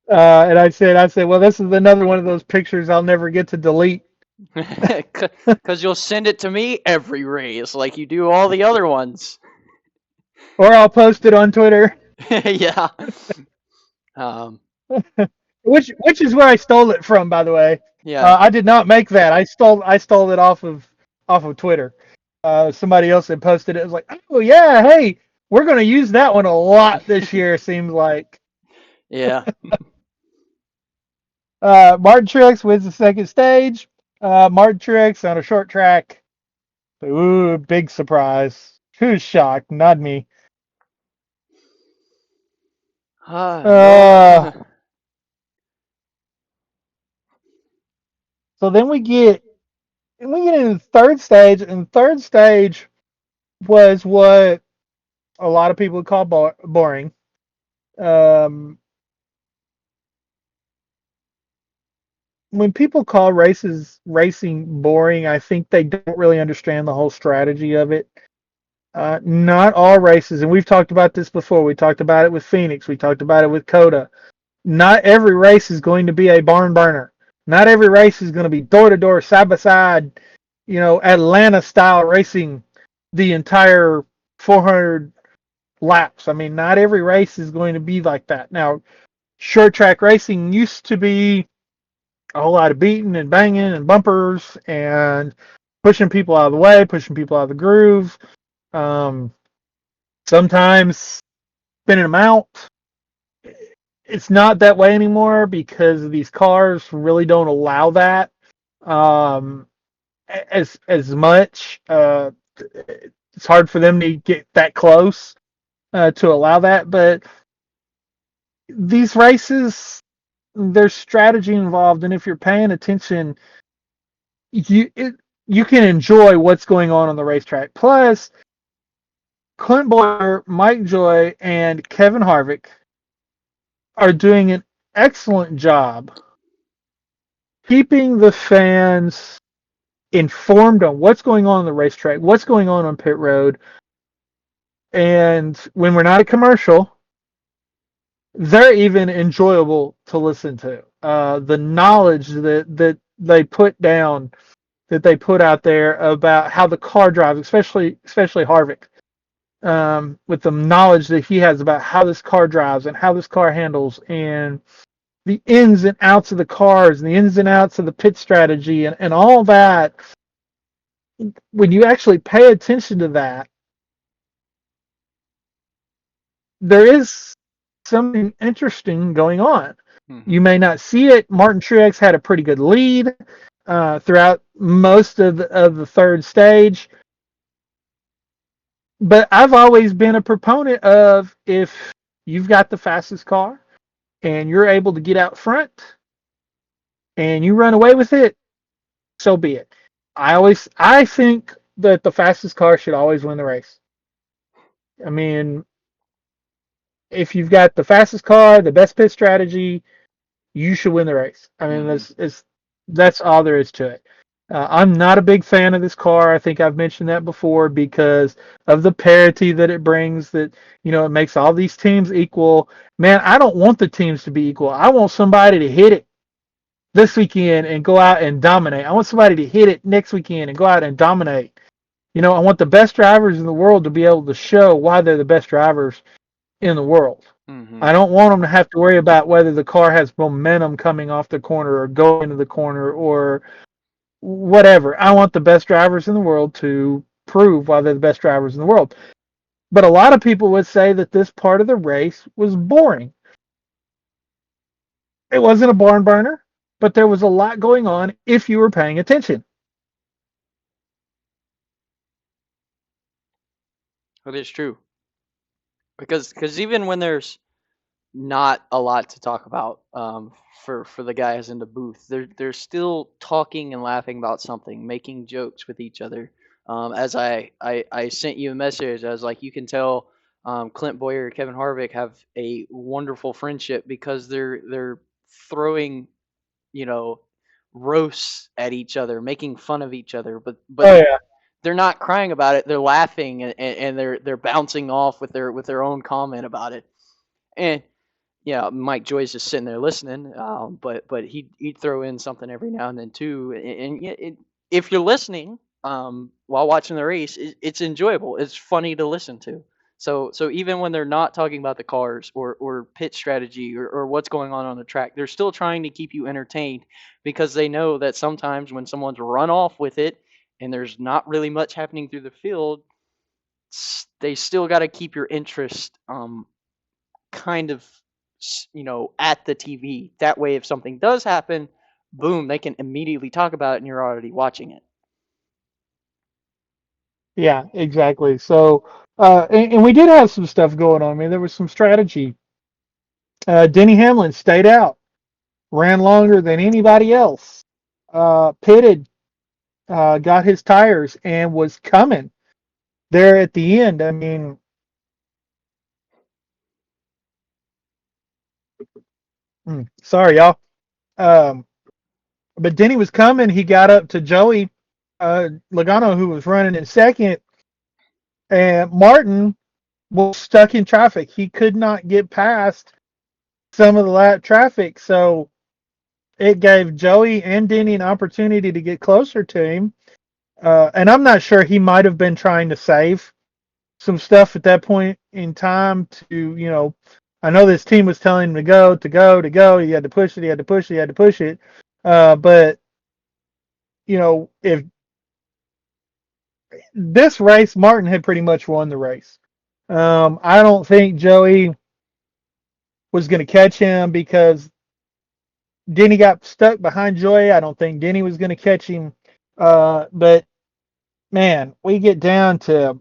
And I said, well, this is another one of those pictures I'll never get to delete,
Because you'll send it to me every race like you do all the other ones.
or I'll post it on Twitter.
Yeah. Um,
Which is where I stole it from, by the way.
yeah.
I did not make that. I stole it off of Twitter. Somebody else had posted it. It was like, oh yeah, hey, we're gonna use that one a lot this year. Seems like.
Yeah.
Martin Truex wins the second stage. Martin Truex on a short track. Ooh, big surprise. Who's shocked? Not me. Uh,
No.
so then we get into the third stage, and third stage was what a lot of people would call boring. Um, when people call racing boring, I think they don't really understand the whole strategy of it. Not all races, and we've talked about this before. We talked about it with Phoenix. We talked about it with Coda. Not every race is going to be a barn burner. Not every race is going to be door to door, side by side, Atlanta style racing the entire 400 laps. I mean, not every race is going to be like that. Now, short track racing used to be a whole lot of beating and banging and bumpers and pushing people out of the way, pushing people out of the groove. Um, Sometimes spinning them out. It's not that way anymore because these cars really don't allow that um, as much. It's hard for them to get that close to allow that. But these races, there's strategy involved, and if you're paying attention, you it, you can enjoy what's going on the racetrack. Plus, Clint Boyer, Mike Joy, and Kevin Harvick are doing an excellent job keeping the fans informed on what's going on the racetrack, what's going on pit road, and when we're not a commercial, they're even enjoyable to listen to. The knowledge that they put down, that they put out there about how the car drives, especially Harvick, with the knowledge that he has about how this car drives and how this car handles and the ins and outs of the cars and the ins and outs of the pit strategy and all that. When you actually pay attention to that, there is something interesting going on. You
Mm-hmm.
may not see it. Martin Truex had a pretty good lead throughout most of the third stage. But I've always been a proponent of, if you've got the fastest car and you're able to get out front and you run away with it, so be it. I think that the fastest car should always win the race. I mean, if you've got the fastest car, the best pit strategy, you should win the race. I mean,
Mm-hmm.
that's all there is to it. I'm not a big fan of this car. I think I've mentioned that before because of the parity that it brings. That it makes all these teams equal. Man, I don't want the teams to be equal. I want somebody to hit it this weekend and go out and dominate. I want somebody to hit it next weekend and go out and dominate. I want the best drivers in the world to be able to show why they're the best drivers in the world.
Mm-hmm.
I don't want them to have to worry about whether the car has momentum coming off the corner or going into the corner or whatever. I want the best drivers in the world to prove why they're the best drivers in the world. But a lot of people would say that this part of the race was boring. It wasn't a barn burner, but there was a lot going on if you were paying attention.
That is true. Because even when there's not a lot to talk about, for the guys in the booth, they're still talking and laughing about something, making jokes with each other. As I sent you a message, I was like, you can tell Clint Boyer and Kevin Harvick have a wonderful friendship because they're throwing, you know, roasts at each other, making fun of each other, but
Oh yeah,
they're not crying about it. They're laughing, and they're bouncing off with their own comment about it. And yeah, Mike Joy's just sitting there listening, but he'd throw in something every now and then too. And if you're listening while watching the race, it's enjoyable. It's funny to listen to. So even when they're not talking about the cars or pit strategy or what's going on the track, they're still trying to keep you entertained because they know that sometimes when someone's run off with it and there's not really much happening through the field, they still got to keep your interest kind of at the TV. That way, if something does happen, boom, they can immediately talk about it, and you're already watching it.
yeah, exactly. So, and we did have some stuff going on. I mean, there was some strategy. Denny Hamlin stayed out, ran longer than anybody else, pitted, got his tires, and was coming there at the end. I mean, sorry, y'all. Um, but Denny was coming. He got up to Joey Logano, who was running in second, and Martin was stuck in traffic. He could not get past some of the lap traffic, so it gave Joey and Denny an opportunity to get closer to him. And I'm not sure, he might have been trying to save some stuff at that point in time I know this team was telling him to go, to go, to go. He had to push it, he had to push it, he had to push it. But, if this race, Martin had pretty much won the race. I don't think Joey was going to catch him because Denny got stuck behind Joey. I don't think Denny was going to catch him. But, man, we get down to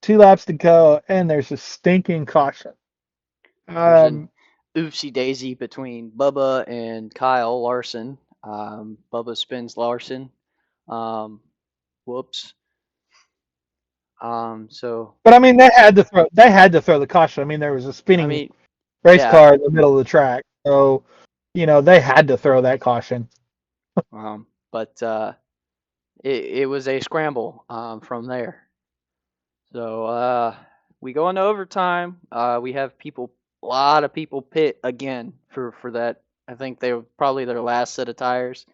2 laps to go, and there's a stinking caution.
There's an
Um,
oopsie daisy between Bubba and Kyle Larson. Bubba spins Larson. Um, whoops. So
But I mean, they had to throw the caution. I mean, there was a
I
spinning
mean,
race
yeah.
car in the middle of the track, so they had to throw that caution.
But it was a scramble from there. So we go into overtime. We have a lot of people pit again for that. I think they were probably their last set of tires.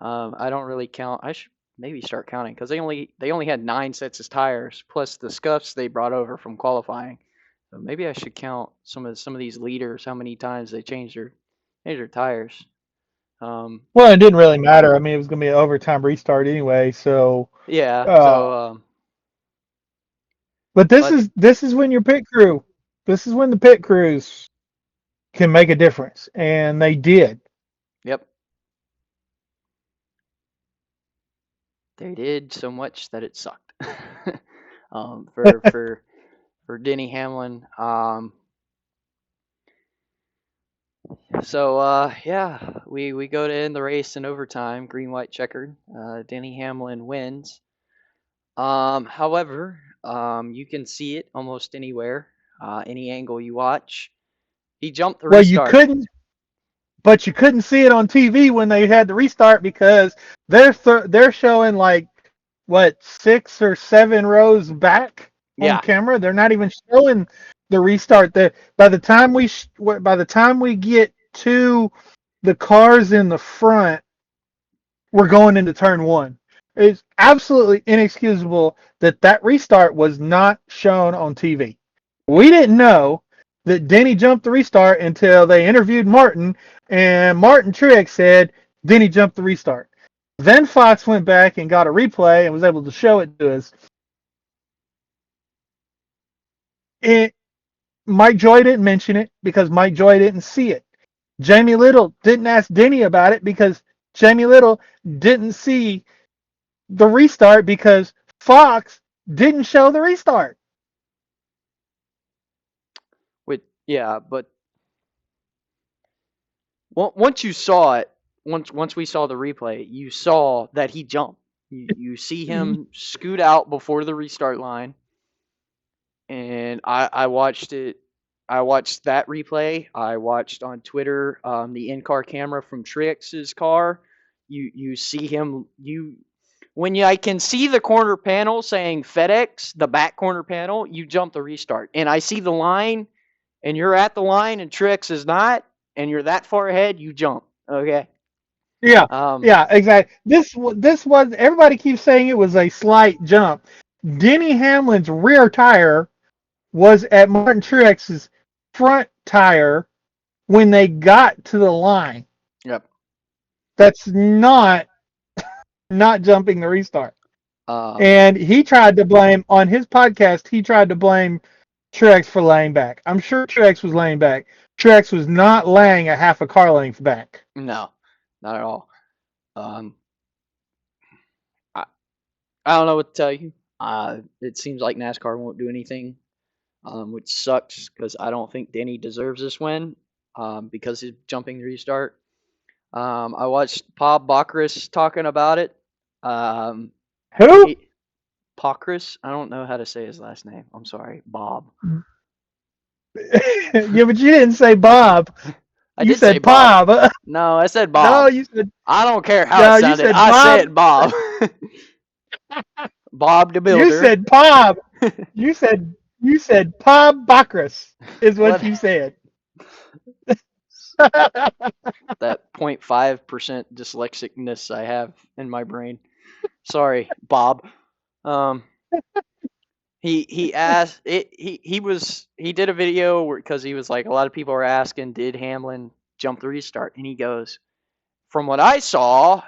I don't really count. I should maybe start counting because they only had 9 sets of tires plus the scuffs they brought over from qualifying. So maybe I should count some of these leaders, how many times they changed their tires. Um,
Well, it didn't really matter. I mean, it was going to be an overtime restart anyway. So,
yeah.
uh,
So
but
but
this is when your pit crew, this is when the pit crews can make a difference, and they did.
yep, they did so much that it sucked. For Denny Hamlin. So yeah, we go to end the race in overtime, green white checkered. Denny Hamlin wins. However, you can see it almost anywhere, any angle you watch. He jumped the
Well,
restart.
but you couldn't see it on TV when they had the restart because they're showing like what 6 or 7 rows back on
Yeah,
camera. They're not even showing the restart. By the time we get to the cars in the front, we're going into turn one. It's absolutely inexcusable that restart was not shown on TV. We didn't know that Denny jumped the restart until they interviewed Martin, and Martin Truex said Denny jumped the restart. Then Fox went back and got a replay and was able to show it to us. Mike Joy didn't mention it because Mike Joy didn't see it. Jamie Little didn't ask Denny about it because Jamie Little didn't see the restart because Fox didn't show the restart.
yeah, but once you saw it, once we saw the replay, you saw that he jumped. You see him scoot out before the restart line, and I watched it. I watched that replay. I watched on Twitter the in-car camera from Truex's car. You see him. I can see the corner panel saying FedEx, the back corner panel. You jump the restart, and I see the line, and you're at the line, and Truex is not, and you're that far ahead. You jump. Okay.
Yeah,
Um.
yeah, exactly. This was everybody keeps saying it was a slight jump. Denny Hamlin's rear tire was at Martin Truex's front tire when they got to the line.
Yep.
That's not jumping the restart.
Um.
And he tried to blame on his podcast. He tried to blame Truex for laying back. I'm sure Truex was laying back. Truex was not laying a half a car length back.
No, not at all. Um. I, I don't know what to tell you. It seems like NASCAR won't do anything, which sucks because I don't think Denny deserves this win because he's jumping the restart. I watched Bob Pockrass talking about it. Um,
Who?
he, Pockrass, I don't know how to say his last name. I'm sorry, Bob.
Yeah, but you didn't say Bob.
I
You
did say
said
Bob.
Bob.
No, I said
No,
Bob. I don't care how it
you
sounded.
said
I
Bob.
said Bob. Bob the
You
Builder.
said Bob. You said Bob Bacchus is what
What?
you said.
That 0.5% dyslexicness I have in my brain. Sorry, Bob. Um, he asked it. He did a video because he was like a lot of people were asking, did Hamlin jump the restart? And he goes, from what I saw,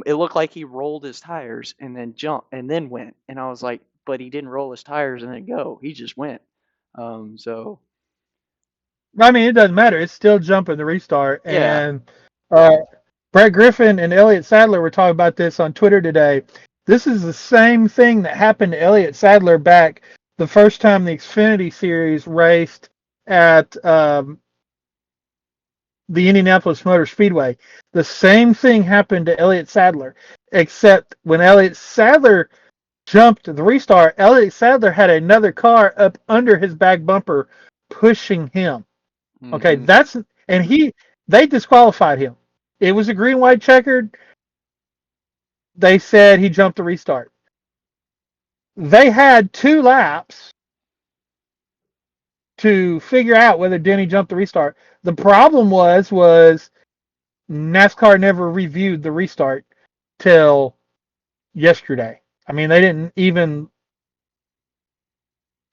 it looked like he rolled his tires and then jumped and then went. And I was like, but he didn't roll his tires and then go. He just went. So
I mean, it doesn't matter. It's still jumping the restart.
yeah,
And uh, Brett Griffin and Elliott Sadler were talking about this on Twitter today. This is the same thing that happened to Elliott Sadler back the first time the Xfinity Series raced at the Indianapolis Motor Speedway. The same thing happened to Elliott Sadler, except when Elliott Sadler jumped the restart, Elliott Sadler had another car up under his back bumper pushing him. Okay,
Mm-hmm.
they disqualified him. It was a green white checkered. They said he jumped the restart. They had 2 laps to figure out whether Denny jumped the restart. The problem was NASCAR never reviewed the restart till yesterday. I mean, they didn't even,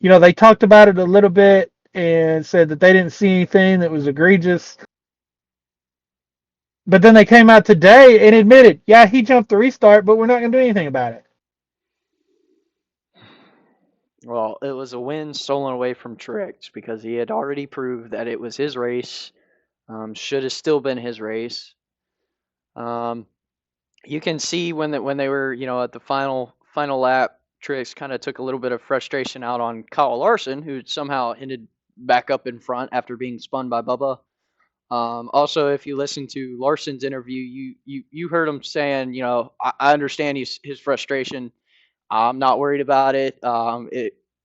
they talked about it a little bit and said that they didn't see anything that was egregious. But then they came out today and admitted, yeah, he jumped the restart, but we're not going to do anything about it.
Well, it was a win stolen away from Truex because he had already proved that it was his race. Should have still been his race. Um, you can see when they were at the final lap, Truex kind of took a little bit of frustration out on Kyle Larson, who somehow ended back up in front after being spun by Bubba. Also, if you listen to Larson's interview, you heard him saying, I understand his frustration. I'm not worried about it.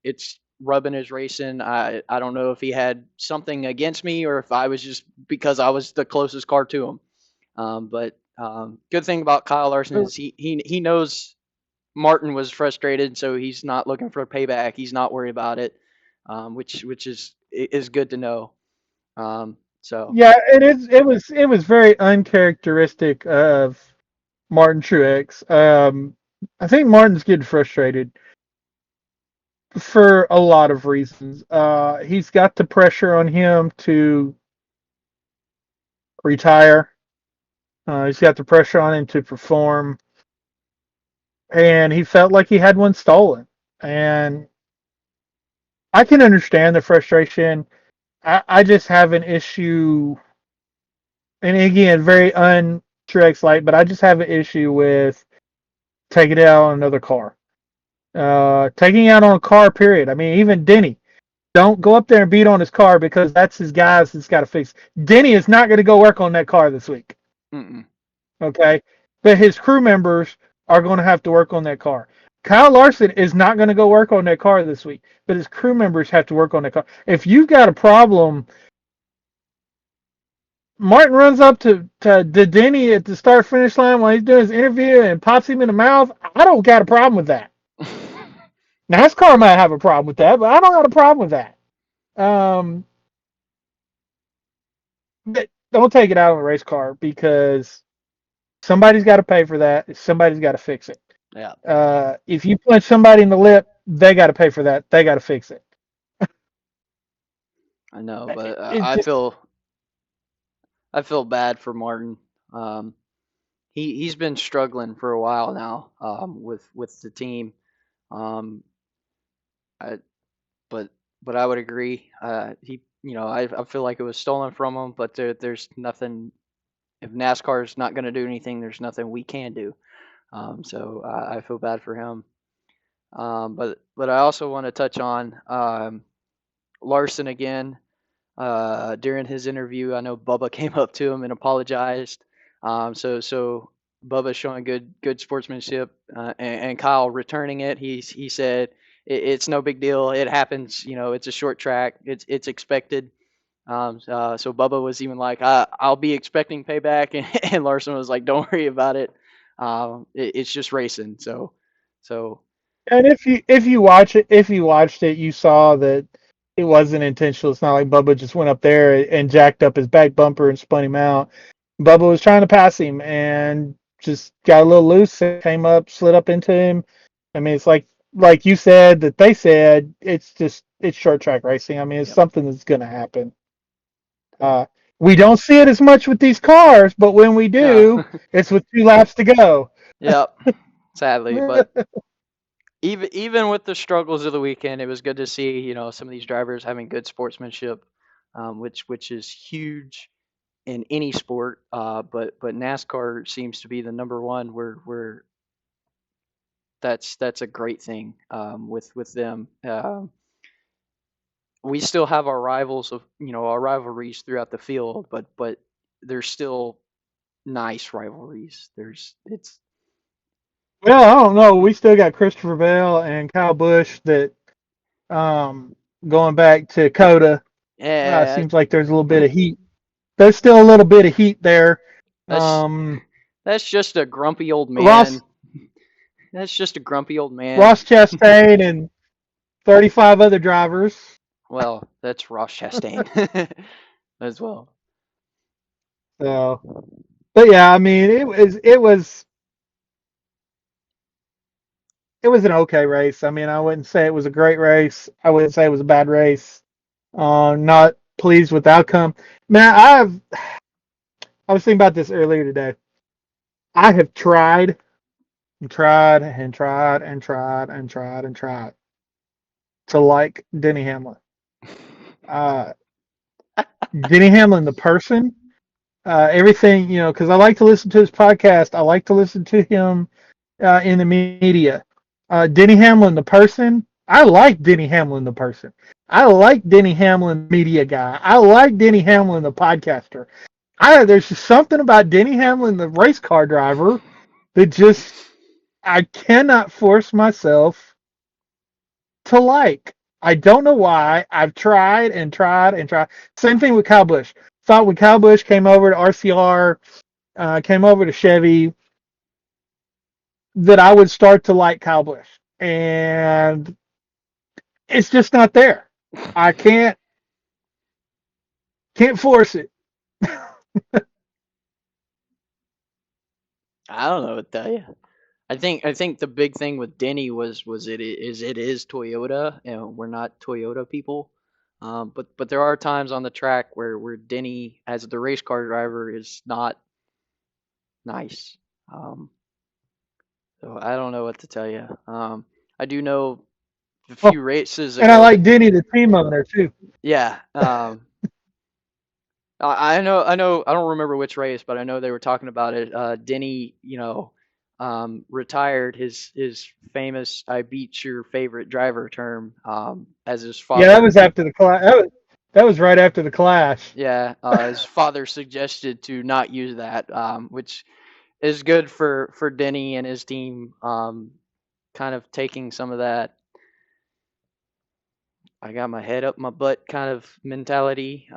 It's rubbing his racing. I don't know if he had something against me or if I was just because I was the closest car to him. But good thing about Kyle Larson is he knows Martin was frustrated, so he's not looking for payback. He's not worried about it, which is good to know. So
Yeah, it was very uncharacteristic of Martin Truex. I think Martin's getting frustrated for a lot of reasons. He's got the pressure on him to retire. He's got the pressure on him to perform, and he felt like he had one stolen. And I can understand the frustration. I just have an issue, and again, very un-Truex like, but I just have an issue with taking it out on another car. Taking out on a car, period. I mean, even Denny. Don't go up there and beat on his car because that's his guys that's got to fix. Denny is not going to go work on that car this week.
mm-mm.
Okay. But his crew members are going to have to work on that car. Kyle Larson is not going to go work on that car this week, but his crew members have to work on that car. If you've got a problem, Martin runs up to Denny at the start finish line while he's doing his interview and pops him in the mouth. I don't got a problem with that. NASCAR might have a problem with that, but I don't got a problem with that. Um, but don't take it out on a race car because somebody's got to pay for that. Somebody's got to fix it.
Yeah,
If you punch somebody in the lip, they got to pay for that. They got to fix it.
I know,
It,
but
it just
I feel bad for Martin. Um, he's been struggling for a while now with the team. Um, I, but I would agree. I feel like it was stolen from him, but there's nothing. If NASCAR is not going to do anything, there's nothing we can do. So I feel bad for him. But I also want to touch on Larson again. During his interview, I know Bubba came up to him and apologized. So Bubba showing good sportsmanship, and Kyle returning it. He said it's no big deal. It happens. It's a short track. It's expected. So Bubba was even like, I'll be expecting payback, and Larson was like, don't worry about it. It's just racing. So
and if you watched it, you saw that it wasn't intentional. It's not like Bubba just went up there and jacked up his back bumper and spun him out. Bubba was trying to pass him and just got a little loose, came up, slid up into him. I mean, it's like you said that they said it's short track racing. I mean, it's
yep,
something that's going to happen. Uh, we don't see it as much with these cars, but when we
yeah,
do, it's with 2 laps to go.
yep. Sadly, but even with the struggles of the weekend, it was good to see some of these drivers having good sportsmanship, which is huge in any sport. But NASCAR seems to be the number one where that's a great thing with them. We still have our rivals of our rivalries throughout the field, but they're still nice rivalries. There's it's
Well, I don't know. We still got Christopher Bell and Kyle Busch that going back to Coda.
Yeah,
Seems like there's a little bit of heat. There's still a little bit of heat there.
that's
Um,
that's just a grumpy old
Ross
man. That's just a grumpy old man.
Ross Chastain and 35 other drivers.
Well, that's Ross Chastain as well.
So, but yeah, I mean, it was an okay race. I mean, I wouldn't say it was a great race. I wouldn't say it was a bad race. Not pleased with the outcome. Man, I was thinking about this earlier today. I have tried and tried and tried and tried and tried and tried to like Denny Hamlin. Uh, Denny Hamlin, the person, everything, because I like to listen to his podcast. I like to listen to him in the media. Denny Hamlin, the person, I like Denny Hamlin, the person. I like Denny Hamlin, media guy. I like Denny Hamlin, the podcaster. There's just something about Denny Hamlin, the race car driver, that just I cannot force myself to like. I don't know why. I've tried and tried and tried. Same thing with Kyle Busch. Thought when Kyle Busch came over to RCR, came over to Chevy, that I would start to like Kyle Busch. And it's just not there. I can't force it.
I don't know what to tell you. I think the big thing with Denny was it is Toyota. We're not Toyota people. But there are times on the track where Denny, as the race car driver, is not nice. Um, so I don't know what to tell you. I do know a
Oh,
few races
and I
ago.
like Denny, the team owner, too.
Yeah. I know. I don't remember which race, but I know they were talking about it. Denny, retired his famous "I beat your favorite driver" term, as his
Yeah, that
father.
was after the clash. That was right after the clash.
Yeah, his father suggested to not use that, which is good for Denny and his team. Kind of taking some of that "I got my head up my butt" kind of mentality.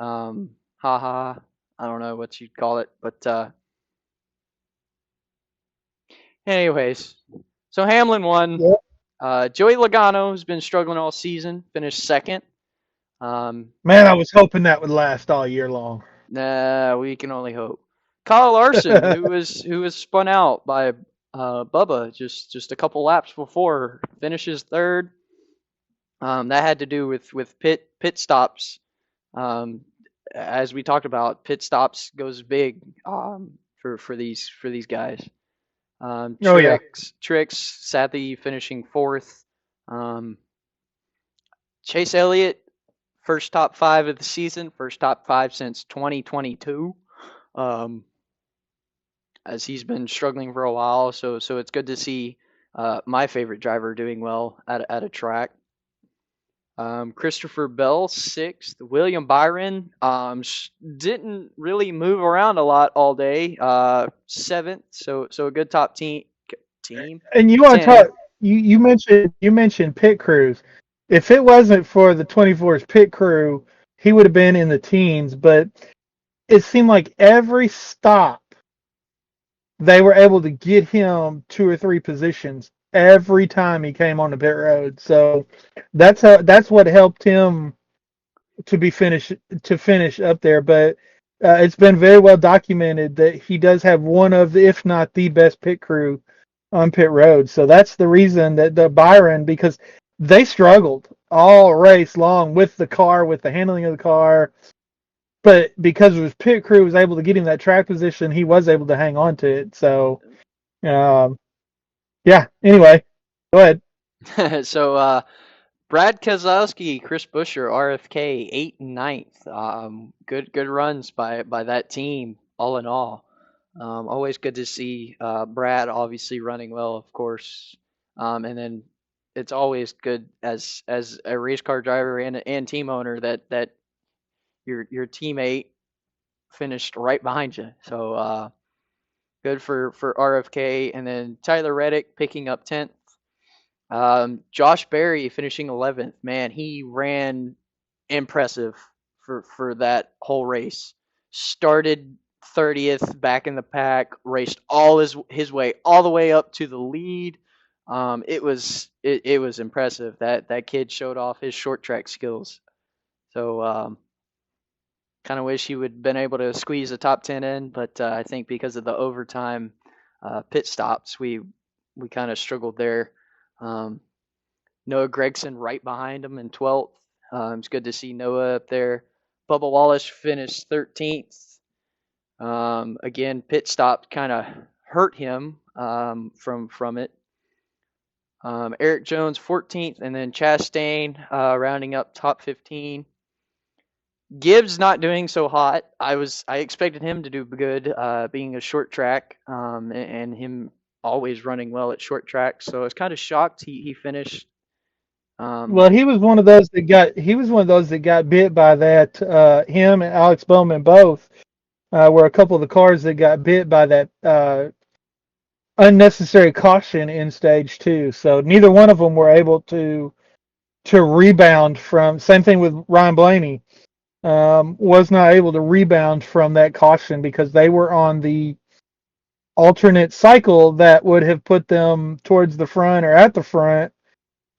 Haha. I don't know what you'd call it, but anyways, so Hamlin won.
Yeah.
Joey Logano, who's been struggling all season, finished second. Um,
Man, I was hoping that would last all year long.
nah, we can only hope. Kyle Larson, who was spun out by Bubba just a couple laps before, finishes third. That had to do with pit stops. Um, as we talked about, pit stops goes big for these guys.
Oh yeah.
Tricks sadly finishing fourth. Um, Chase Elliott, first top five of the season, first top five since 2022. Um, as he's been struggling for a while, so it's good to see my favorite driver doing well at a track. Christopher Bell, sixth. William Byron didn't really move around a lot all day. Seventh, so a good top team.
And you want to
10.
talk? You mentioned pit crews. If it wasn't for the 24's pit crew, he would have been in the teens. But it seemed like every stop they were able to get him two or three positions every time he came on the pit road. So that's what helped him to finish up there. But it's been very well documented that he does have one of, if not the best pit crew on pit road. So that's the reason that the Byron, because they struggled all race long with the car, with the handling of the car. But because his pit crew was able to get him that track position, he was able to hang on to it. So, um, yeah. Anyway, go ahead.
So Brad Keselowski, Chris Buescher, RFK, eighth and ninth. Good runs by that team, all in all. Always good to see Brad obviously running well, of course. And then it's always good as a race car driver and team owner that your teammate finished right behind you. So good for RFK. And then Tyler Reddick picking up 10th. Josh Berry finishing 11th. Man, he ran impressive for that whole race. Started 30th back in the pack, raced all his way all the way up to the lead. It was impressive. That kid showed off his short track skills. So kind of wish he would been able to squeeze the top 10 in, but I think because of the overtime pit stops, we kind of struggled there. Um, Noah Gregson right behind him in 12th. It's good to see Noah up there. Bubba Wallace finished 13th. Again, pit stop kind of hurt him from it. Eric Jones 14th, and then Chastain rounding up top 15. Gibbs not doing so hot. I expected him to do good, being a short track, and him always running well at short tracks. So I was kind of shocked he finished.
Well, he was one of those that got bit by that. Him and Alex Bowman both were a couple of the cars that got bit by that unnecessary caution in stage 2. So neither one of them were able to rebound from. Same thing with Ryan Blaney. Was not able to rebound from that caution because they were on the alternate cycle that would have put them towards the front or at the front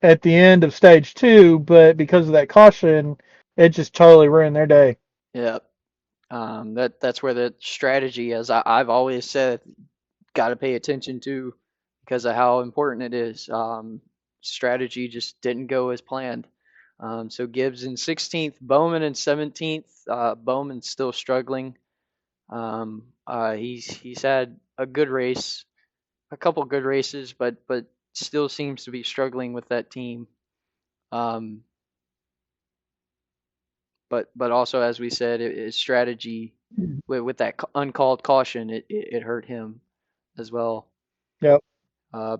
at the end of stage 2, but because of that caution, it just totally ruined their day.
Yeah, that's where the strategy, as I've always said, got to pay attention to because of how important it is. Strategy just didn't go as planned. So Gibbs in 16th, Bowman in 17th. Bowman's still struggling. He's had a good race, a couple good races, but still seems to be struggling with that team. Um, but also, as we said, his strategy with that uncalled caution, it hurt him as well.
Yep.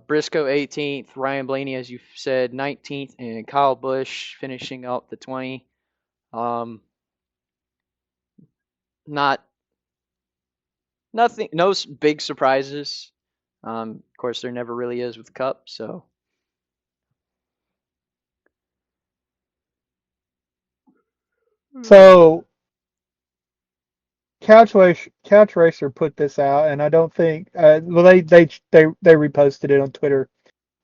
Briscoe 18th, Ryan Blaney, as you said, 19th, and Kyle Busch finishing out the 20. Um, not nothing, no big surprises. Of course, there never really is with Cup. So
So Couch Racer put this out, and I don't think well they reposted it on Twitter.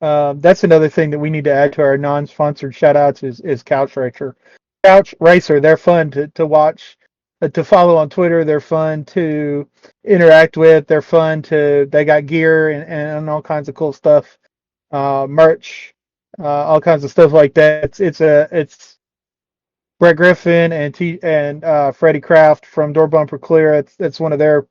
That's another thing that we need to add to our non-sponsored shout-outs is Couch Racer. Couch Racer, they're fun to watch, to follow on Twitter. They're fun to interact with. They're fun to. They got gear and all kinds of cool stuff, merch, all kinds of stuff like that. It's Brett Griffin and Freddie Kraft from Door Bumper Clear. It's one of their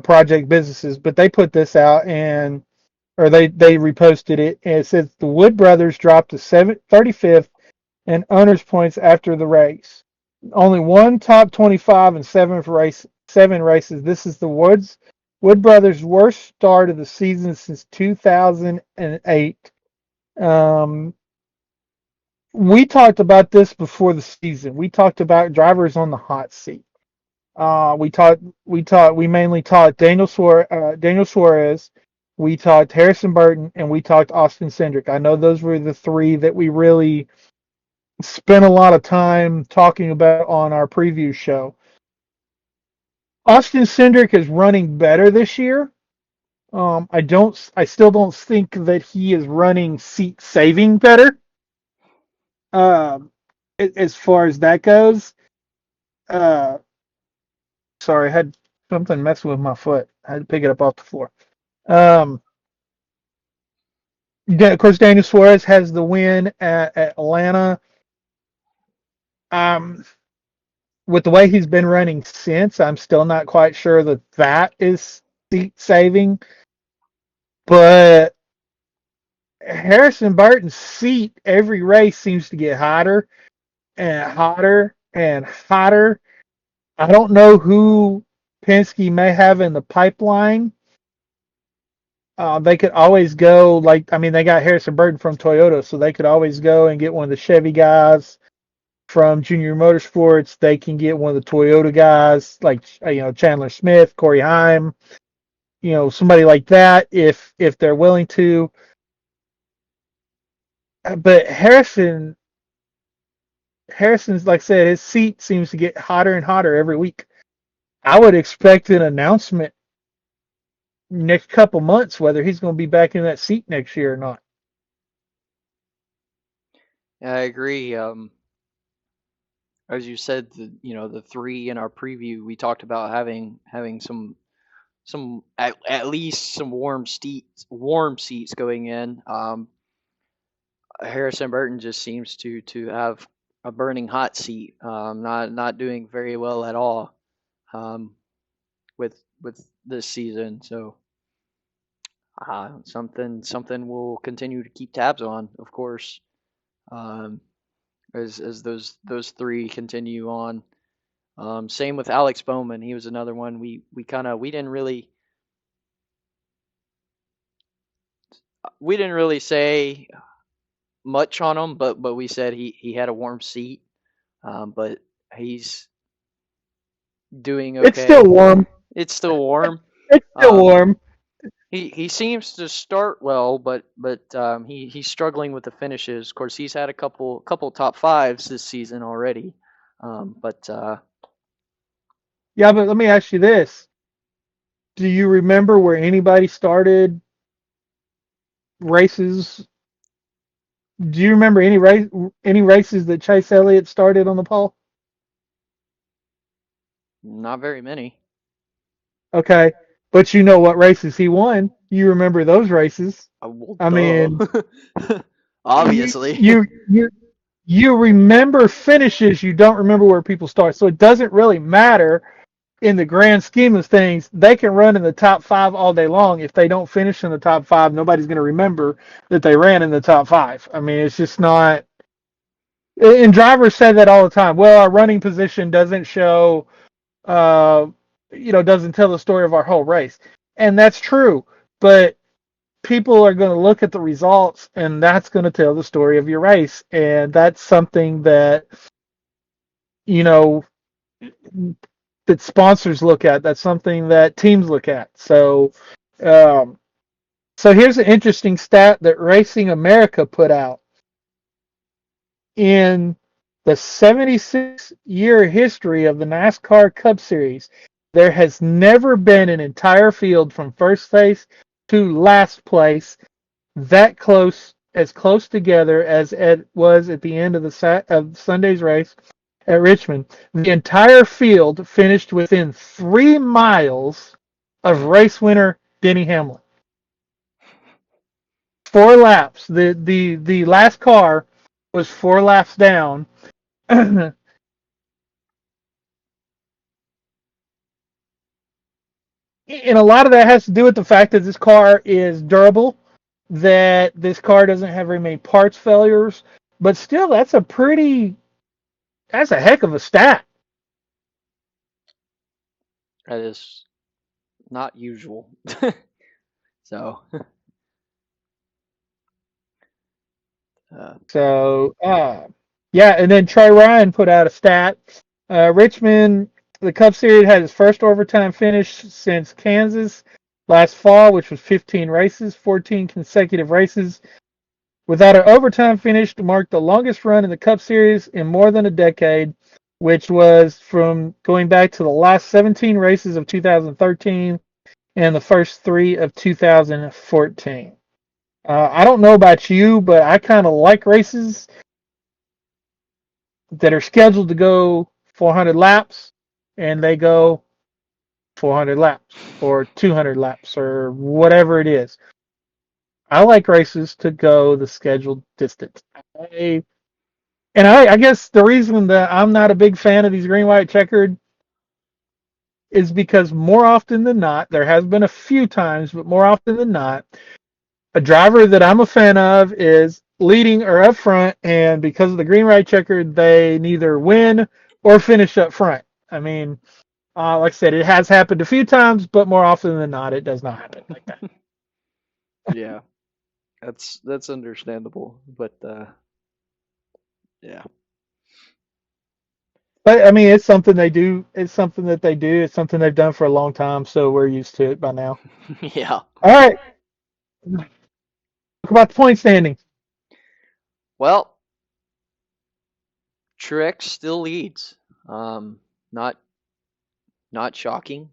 project businesses, but they put this out or they reposted it, and it says the Wood brothers dropped to 35th in owners points after the race. Only one top 25 and seven races. This is the Wood brothers' worst start of the season since 2008. We talked about this before the season. We talked about drivers on the hot seat. We mainly taught Daniel Suarez. We talked Harrison Burton, and we talked Austin Cindric. I know those were the three that we really spent a lot of time talking about on our preview show. Austin Cindric is running better this year. I still don't think that he is running seat saving better. As far as that goes, uh, sorry, I had something messing with my foot. I had to pick it up off the floor. Um, of course, Daniel Suarez has the win at Atlanta. Um, with the way he's been running since, I'm still not quite sure that is seat saving. But Harrison Burton's seat every race seems to get hotter and hotter and hotter. I don't know who Penske may have in the pipeline. They could always go they got Harrison Burton from Toyota, so they could always go and get one of the Chevy guys from Junior Motorsports. They can get one of the Toyota guys like Chandler Smith, Corey Heim. somebody like that if they're willing to. But Harrison's, like I said, his seat seems to get hotter and hotter every week. I would expect an announcement next couple months whether he's going to be back in that seat next year or not.
I agree. As you said, the three in our preview, we talked about having some at least some warm seats going in. Harrison Burton just seems to have a burning hot seat. Not doing very well at all. Um, with this season. So something we'll continue to keep tabs on, of course, um, as those three continue on. Same with Alex Bowman. He was another one we didn't really say much on him, but we said he had a warm seat. But he's doing
It's still
okay.
warm.
It's still warm.
It's still
Um,
warm.
he seems to start well, but he's struggling with the finishes. Of course, he's had a couple top fives this season already. But
Yeah, but let me ask you this: do you remember where anybody started races? Do you remember any races that Chase Elliott started on the pole?
not very many.
Okay, but you know what races he won. You remember those races.
Well,
I
duh.
mean, you
Obviously.
you you you remember finishes. You don't remember where people start. So it doesn't really matter in the grand scheme of things. They can run in the top five all day long. If they don't finish in the top five, nobody's going to remember that they ran in the top five. I mean, it's just not. And drivers say that all the time. Well, our running position doesn't show, uh, doesn't tell the story of our whole race. And that's true. But people are going to look at the results, and that's going to tell the story of your race. And that's something that, you know, that sponsors look at. That's something that teams look at. Um, so here's an interesting stat that Racing America put out. In the 76-year history of the NASCAR Cup Series, there has never been an entire field from first place to last place that close together as it was at the end of of Sunday's race at Richmond. The entire field finished within 3 miles of race winner Denny Hamlin. 4 laps. The last car was 4 laps down. And a lot of that has to do with the fact that this car is durable, that this car doesn't have very many parts failures, but still, that's a heck of a stat.
That is not usual. So, uh,
So, yeah, and then Trey Ryan put out a stat. Richmond, the Cup Series had its first overtime finish since Kansas last fall, which was 15 races, 14 consecutive races without an overtime finish to mark the longest run in the Cup Series in more than a decade, which was from going back to the last 17 races of 2013 and the first three of 2014. I don't know about you, but I kind of like races that are scheduled to go 400 laps, and they go 400 laps or 200 laps or whatever it is. I like races to go the scheduled distance. I guess the reason that I'm not a big fan of these green, white, checkered is because more often than not, there has been a few times, but more often than not, a driver that I'm a fan of is leading or up front, and because of the green, white, checkered, they neither win or finish up front. I mean, like I said, it has happened a few times, but more often than not, it does not happen like that.
yeah, that's understandable. But yeah,
But I mean, it's something they do. It's something that they do. It's something they've done for a long time, so we're used to it by now.
Yeah.
All right, talk about the point standings.
Well, Truex still leads. Not not shocking.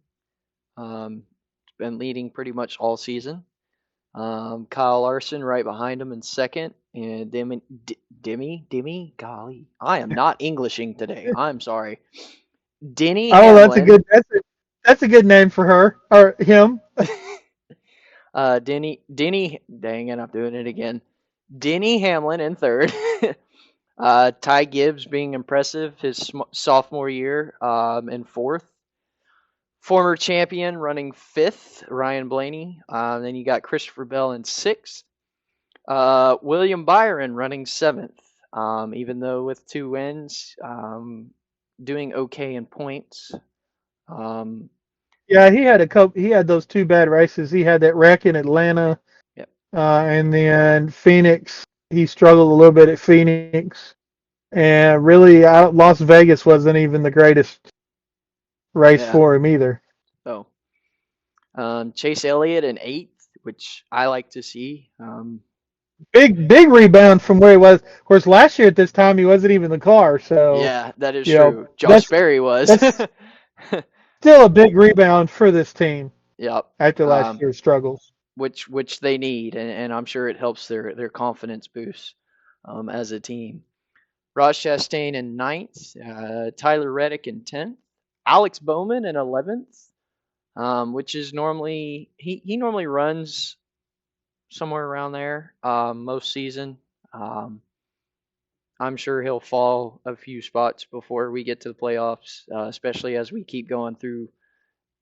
Been leading pretty much all season. Kyle Larson right behind him in second, and Demi, golly, I am not Englishing today. I'm sorry. Denny
Oh,
Hamlin,
that's a good name for her or him.
Denny, dang it, I'm doing it again. Denny Hamlin in third. Ty Gibbs being impressive his sophomore year in fourth. Former champion running fifth, Ryan Blaney. Then you got Christopher Bell in sixth. William Byron running seventh, even though with 2 wins, doing okay in points. Um,
Yeah, he had a couple. He had those two bad races. He had that wreck in Atlanta,
yep,
and then Phoenix. He struggled a little bit at Phoenix, and really, Las Vegas wasn't even the greatest race
yeah.
for him either.
So Chase Elliott in eighth, which I like to see.
Big rebound from where he was. Of course, last year at this time he wasn't even the car. So
Yeah, that is
you know
true. Josh
that's
Berry was.
that's still a big rebound for this team
Yep.
after last
Um,
year's struggles.
which they need, and I'm sure it helps their confidence boost as a team. Ross Chastain in ninth, Tyler Reddick in 10th, Alex Bowman in 11th, which is normally he normally runs somewhere around there most season. Um, I'm sure he'll fall a few spots before we get to the playoffs, especially as we keep going through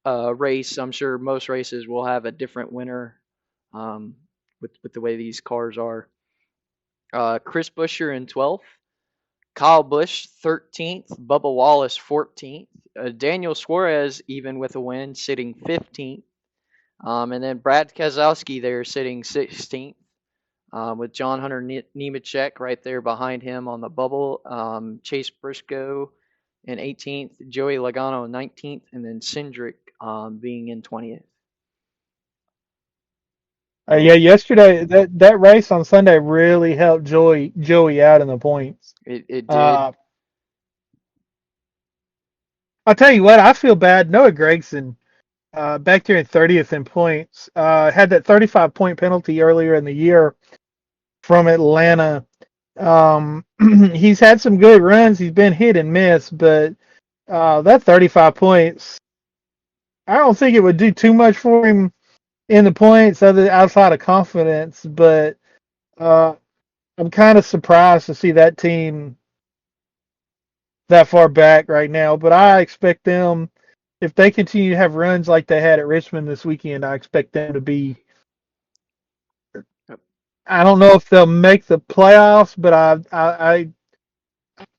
race. I'm sure most races will have a different winner um, with the way these cars are. Chris Buescher in 12th, Kyle Busch 13th, Bubba Wallace 14th, Daniel Suarez even with a win sitting 15th, and then Brad Keselowski there sitting 16th. With John Hunter Nemechek right there behind him on the bubble, Chase Briscoe in 18th, Joey Logano in 19th, and then Cindric being in 20th. So
Yeah, yesterday that race on Sunday really helped Joey out in the points.
it did.
Uh, I'll tell you what, I feel bad. Noah Gragson, back there in 30th in points, had that 35-point penalty earlier in the year from Atlanta. He's had some good runs. He's been hit and miss, but that 35 points, I don't think it would do too much for him in the points other outside of confidence. But uh, I'm kind of surprised to see that team that far back right now. But I expect them, if they continue to have runs like they had at Richmond this weekend, I expect them to be. I don't know if they'll make the playoffs, but I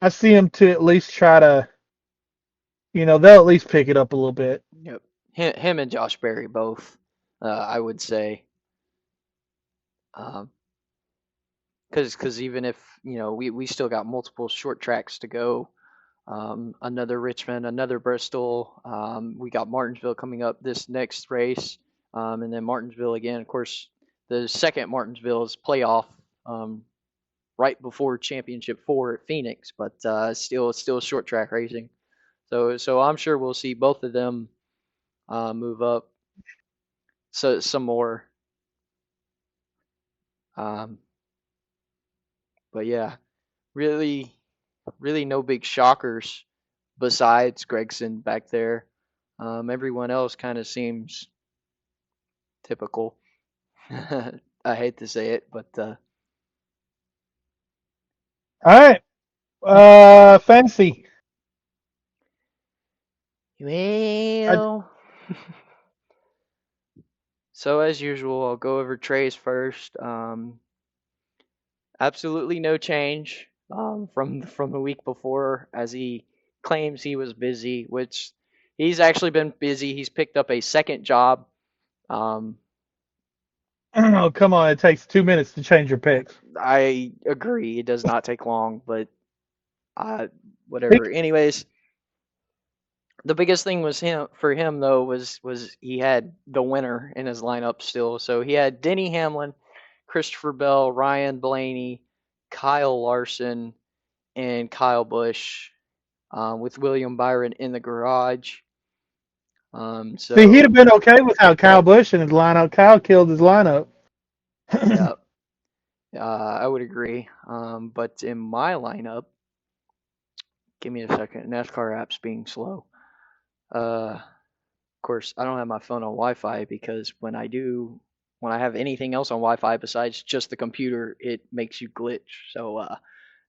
see them to at least try to. They'll at least pick it up a little bit.
Yep. Him and Josh Berry both, I would say. Um, because even if we still got multiple short tracks to go, another Richmond, another Bristol, we got Martinsville coming up this next race, and then Martinsville again. Of course, the second Martinsville is playoff right before Championship 4 at Phoenix, but still short track racing. So I'm sure we'll see both of them move up some more. Um, but yeah, really, really no big shockers besides Gregson back there. Everyone else kind of seems typical. I hate to say it, but
All right, fantasy. I,
well. So as usual, I'll go over Trey's first. Absolutely no change from the week before, as he claims he was busy, which he's actually been busy. He's picked up a second job. Um,
oh, come on! It takes 2 minutes to change your picks.
I agree, it does not take long, but uh,
Pick
whatever. Anyways, The biggest thing was him for him though was he had the winner in his lineup still. So he had Denny Hamlin, Christopher Bell, Ryan Blaney, Kyle Larson, and Kyle Busch, with William Byron in the garage.
See, he'd have
So
been okay without Kyle Busch in his lineup. Kyle killed his lineup.
yeah, I would agree. But in my lineup, give me a second. NASCAR app's being slow. Of course, I don't have my phone on Wi-Fi because when I have anything else on Wi-Fi besides just the computer, it makes you glitch. So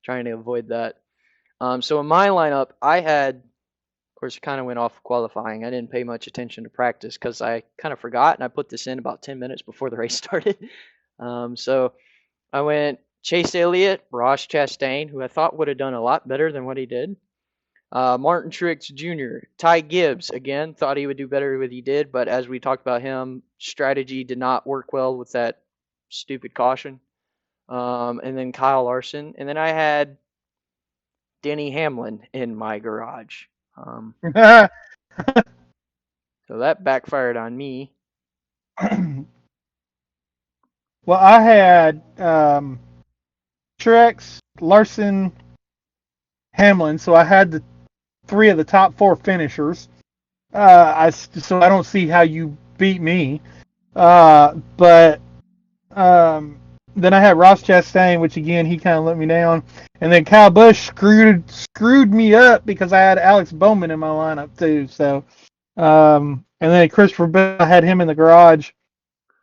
trying to avoid that. So in my lineup, I had, of course, it kind of went off qualifying. I didn't pay much attention to practice because I kind of forgot, and I put this in about 10 minutes before the race started. So I went Chase Elliott, Ross Chastain, who I thought would have done a lot better than what he did. Martin Truex Jr., Ty Gibbs, again, thought he would do better than he did, but as we talked about him, strategy did not work well with that stupid caution. And then Kyle Larson. And then I had Denny Hamlin in my garage.
Well,
So that backfired on me.
I had Truex, Larson, Hamlin, so I had the three of the top four finishers. So I don't see how you beat me. But then I had Ross Chastain, which again he kind of let me down, and then Kyle Busch screwed me up because I had Alex Bowman in my lineup too. So and then Christopher Bell, I had him in the garage,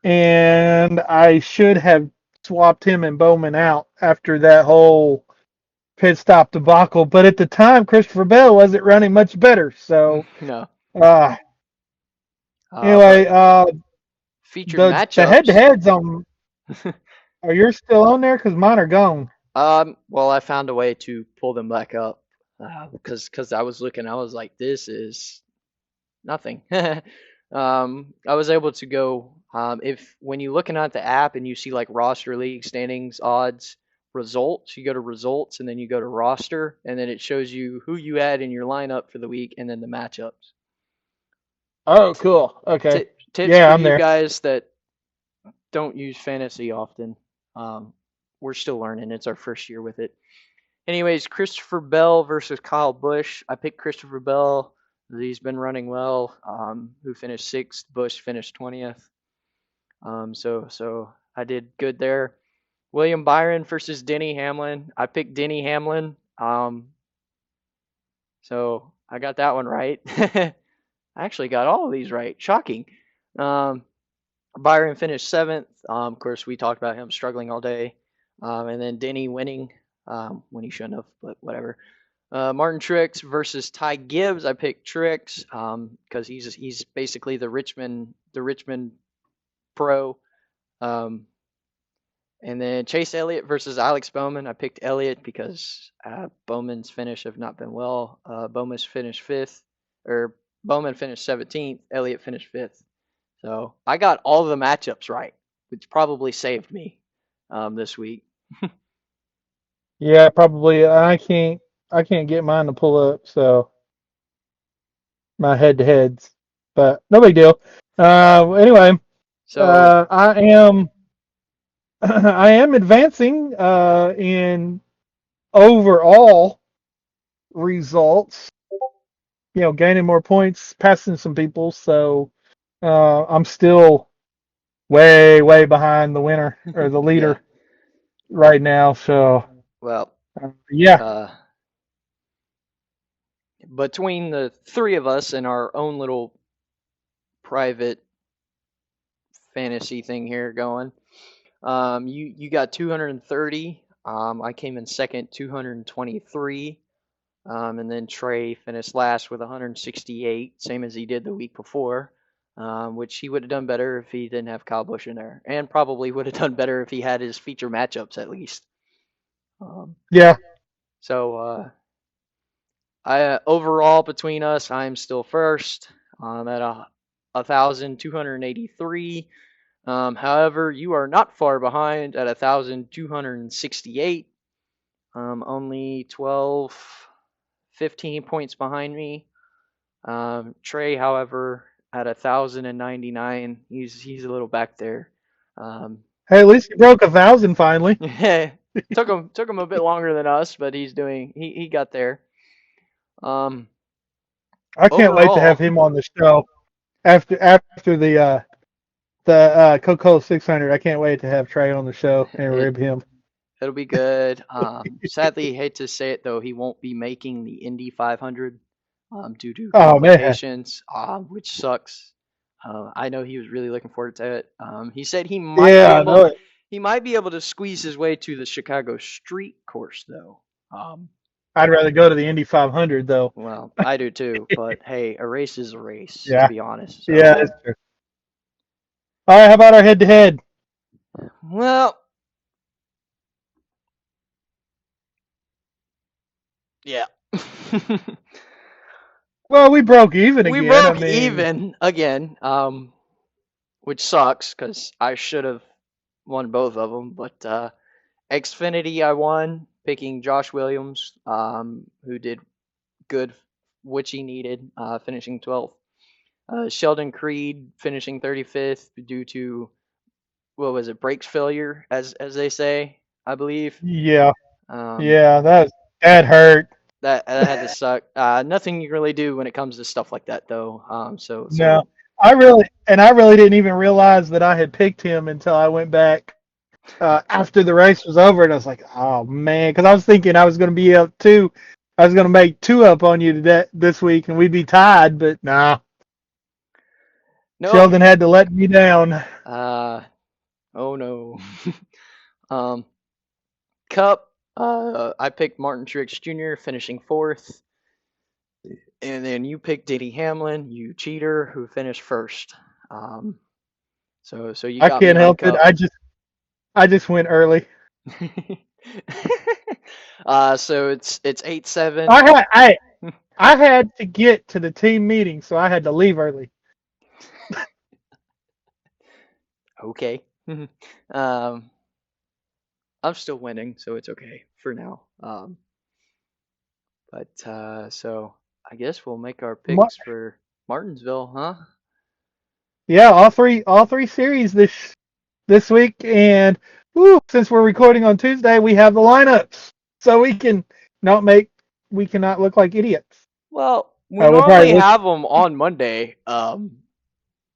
and I should have swapped him and Bowman out after that whole pit stop debacle. But at the time, Christopher Bell wasn't running much better. So
No.
uh,
But
anyway,
featured
the head to
matchups.
heads on are yours still on there? Because mine are gone.
Well, I found a way to pull them back up because I was looking, I was like, this is nothing. I was able to go if when you're looking at the app and you see like roster league standings, odds, results, you go to results and then you go to roster and then it shows you who you had in your lineup for the week and then the matchups.
Oh, cool. Okay.
Tips for
Yeah, I'm
you
there.
guys that don't use fantasy often. Um, we're still learning. It's our first year with it. Anyways, Christopher Bell versus Kyle Busch. I picked Christopher Bell. He's been running well. Who finished sixth? Busch finished 20th. So I did good there. William Byron versus Denny Hamlin. I picked Denny Hamlin. So I got that one right. I actually got all of these right. Shocking. Um, Byron finished seventh. Of course, we talked about him struggling all day. And then Denny winning when he shouldn't have, but whatever. Martin Truex versus Ty Gibbs. I picked Truex because he's basically the Richmond pro. Um, and then Chase Elliott versus Alex Bowman. I picked Elliott because Bowman's finish have not been well. Bowman's finished fifth, or Bowman finished 17th. Elliott finished fifth. So I got all the matchups right, which probably saved me this week.
Yeah, probably. I can't get mine to pull up. So my head to heads, but no big deal. Anyway,
So
I am I am advancing in overall results. Gaining more points, passing some people. So I'm still way way behind the winner or the
yeah,
leader right now. So
well,
yeah,
uh, between the three of us and our own little private fantasy thing here going, you got 230. I came in second, 223. And then Trey finished last with 168, same as he did the week before, which he would have done better if he didn't have Kyle Busch in there, and probably would have done better if he had his feature matchups at least. Um,
yeah.
so I overall between us, I'm still first at 1,283. However, you are not far behind at 1,268. Only 12, 15 points behind me. Trey, however, at 1,099, he's a little back there.
Hey, at least you broke 1,000 finally.
Took him a bit longer than us, but he got there. Um,
I can't wait to have
Overall,
him on the show after the Coca-Cola 600. I can't wait to have Trey on the show and
it
rib him.
it'll be good. Sadly, hate to say it though, he won't be making the Indy 500 due to
Oh man,
complications, which sucks. I know he was really looking forward to it. He said
yeah, I know it.
he might be able to squeeze his way to the Chicago Street Course though.
I'd rather go to the Indy 500 though.
Well, I do too, but hey, a race is a race, to
Yeah,
be honest.
yeah,
So,
that's true. All right, how about our head-to-head?
well, yeah.
Well, we broke even
We
again. I
broke
mean,
even again, which sucks because I should have won both of them. But Xfinity, I won, picking Josh Williams, who did good, which he needed, finishing 12th. Sheldon Creed finishing 35th due to, what was it, brakes failure, as they say, I believe.
yeah,
Um,
yeah, that hurt.
that had to suck. Nothing you can really do when it comes to stuff like that, though.
No, I really didn't even realize that I had picked him until I went back after the race was over, and I was like, oh man, because I was thinking I was going to be up two. I was going to make two up on you today this week, and we'd be tied. But nah,
no,
Sheldon had to let me down.
oh no. um, Cup. I picked Martin Truex Jr. finishing 4th, and then you picked Denny Hamlin, you cheater, who finished 1st. Um, so you
I
got me
can't
on
help it.
Cup.
I just went early.
So it's 8-7.
I had I had to get to the team meeting, so I had to leave early.
Okay. um, I'm still winning, so it's okay for now. But so I guess we'll make our
Ma-
picks for Martinsville, huh?
Yeah, all three series this week, and since we're recording on Tuesday, we have the lineups, so we cannot look like idiots.
Well, we
We'll probably
normally
look.
have them on Monday,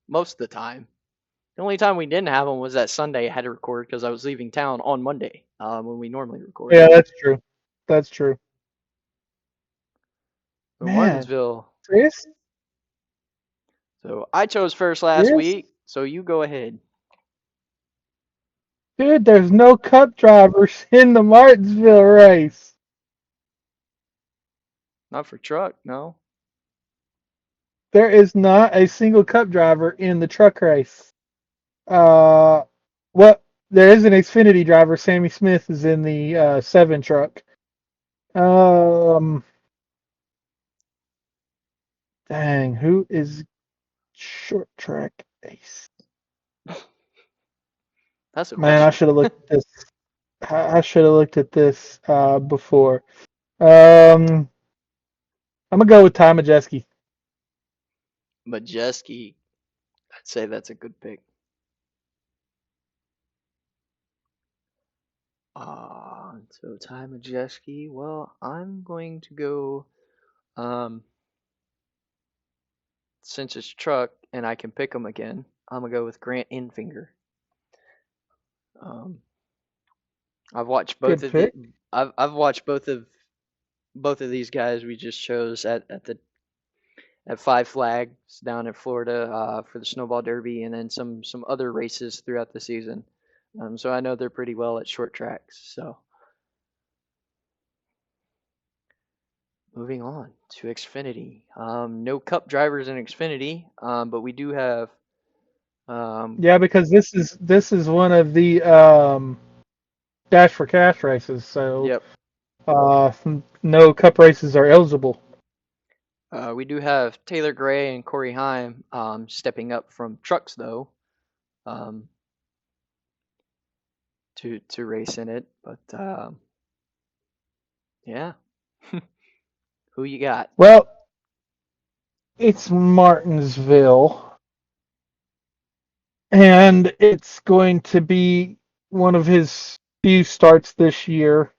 most of the time. The only time we didn't have them was that Sunday I had to record because I was leaving town on Monday, when we normally record.
Yeah, that's true. That's true.
So
Man,
Martinsville.
Chris,
So I chose first last
Chris,
week, so you go ahead.
dude, there's no Cup drivers in the Martinsville race.
Not for truck, no.
There is not a single Cup driver in the truck race. Uh, what? There is an Xfinity driver. Sammy Smith is in the 7 truck. Um, Dang, who is short track ace?
That's a
Man, I
question.
should have looked at this. I should have looked at this before. Um, I'm gonna go with Ty Majeski.
Majeski, I'd say that's a good pick. So Ty Majeski. Well, I'm going to go. Um, since it's truck and I can pick them again, I'm gonna go with Grant Infinger. Um, I've watched both
Good
of the.
pick.
I've watched both of these guys we just chose at Five Flags down in Florida, for the Snowball Derby, and then some other races throughout the season. So I know they're pretty well at short tracks. So moving on to Xfinity. No Cup drivers in Xfinity, but we do have. Um,
Yeah, because this is one of the Dash for Cash races, so
yep.
uh, no Cup races are eligible.
We do have Taylor Gray and Corey Heim, stepping up from trucks though, um, to race in it. But yeah, who you got?
Well, It's Martinsville, and it's going to be one of his few starts this year.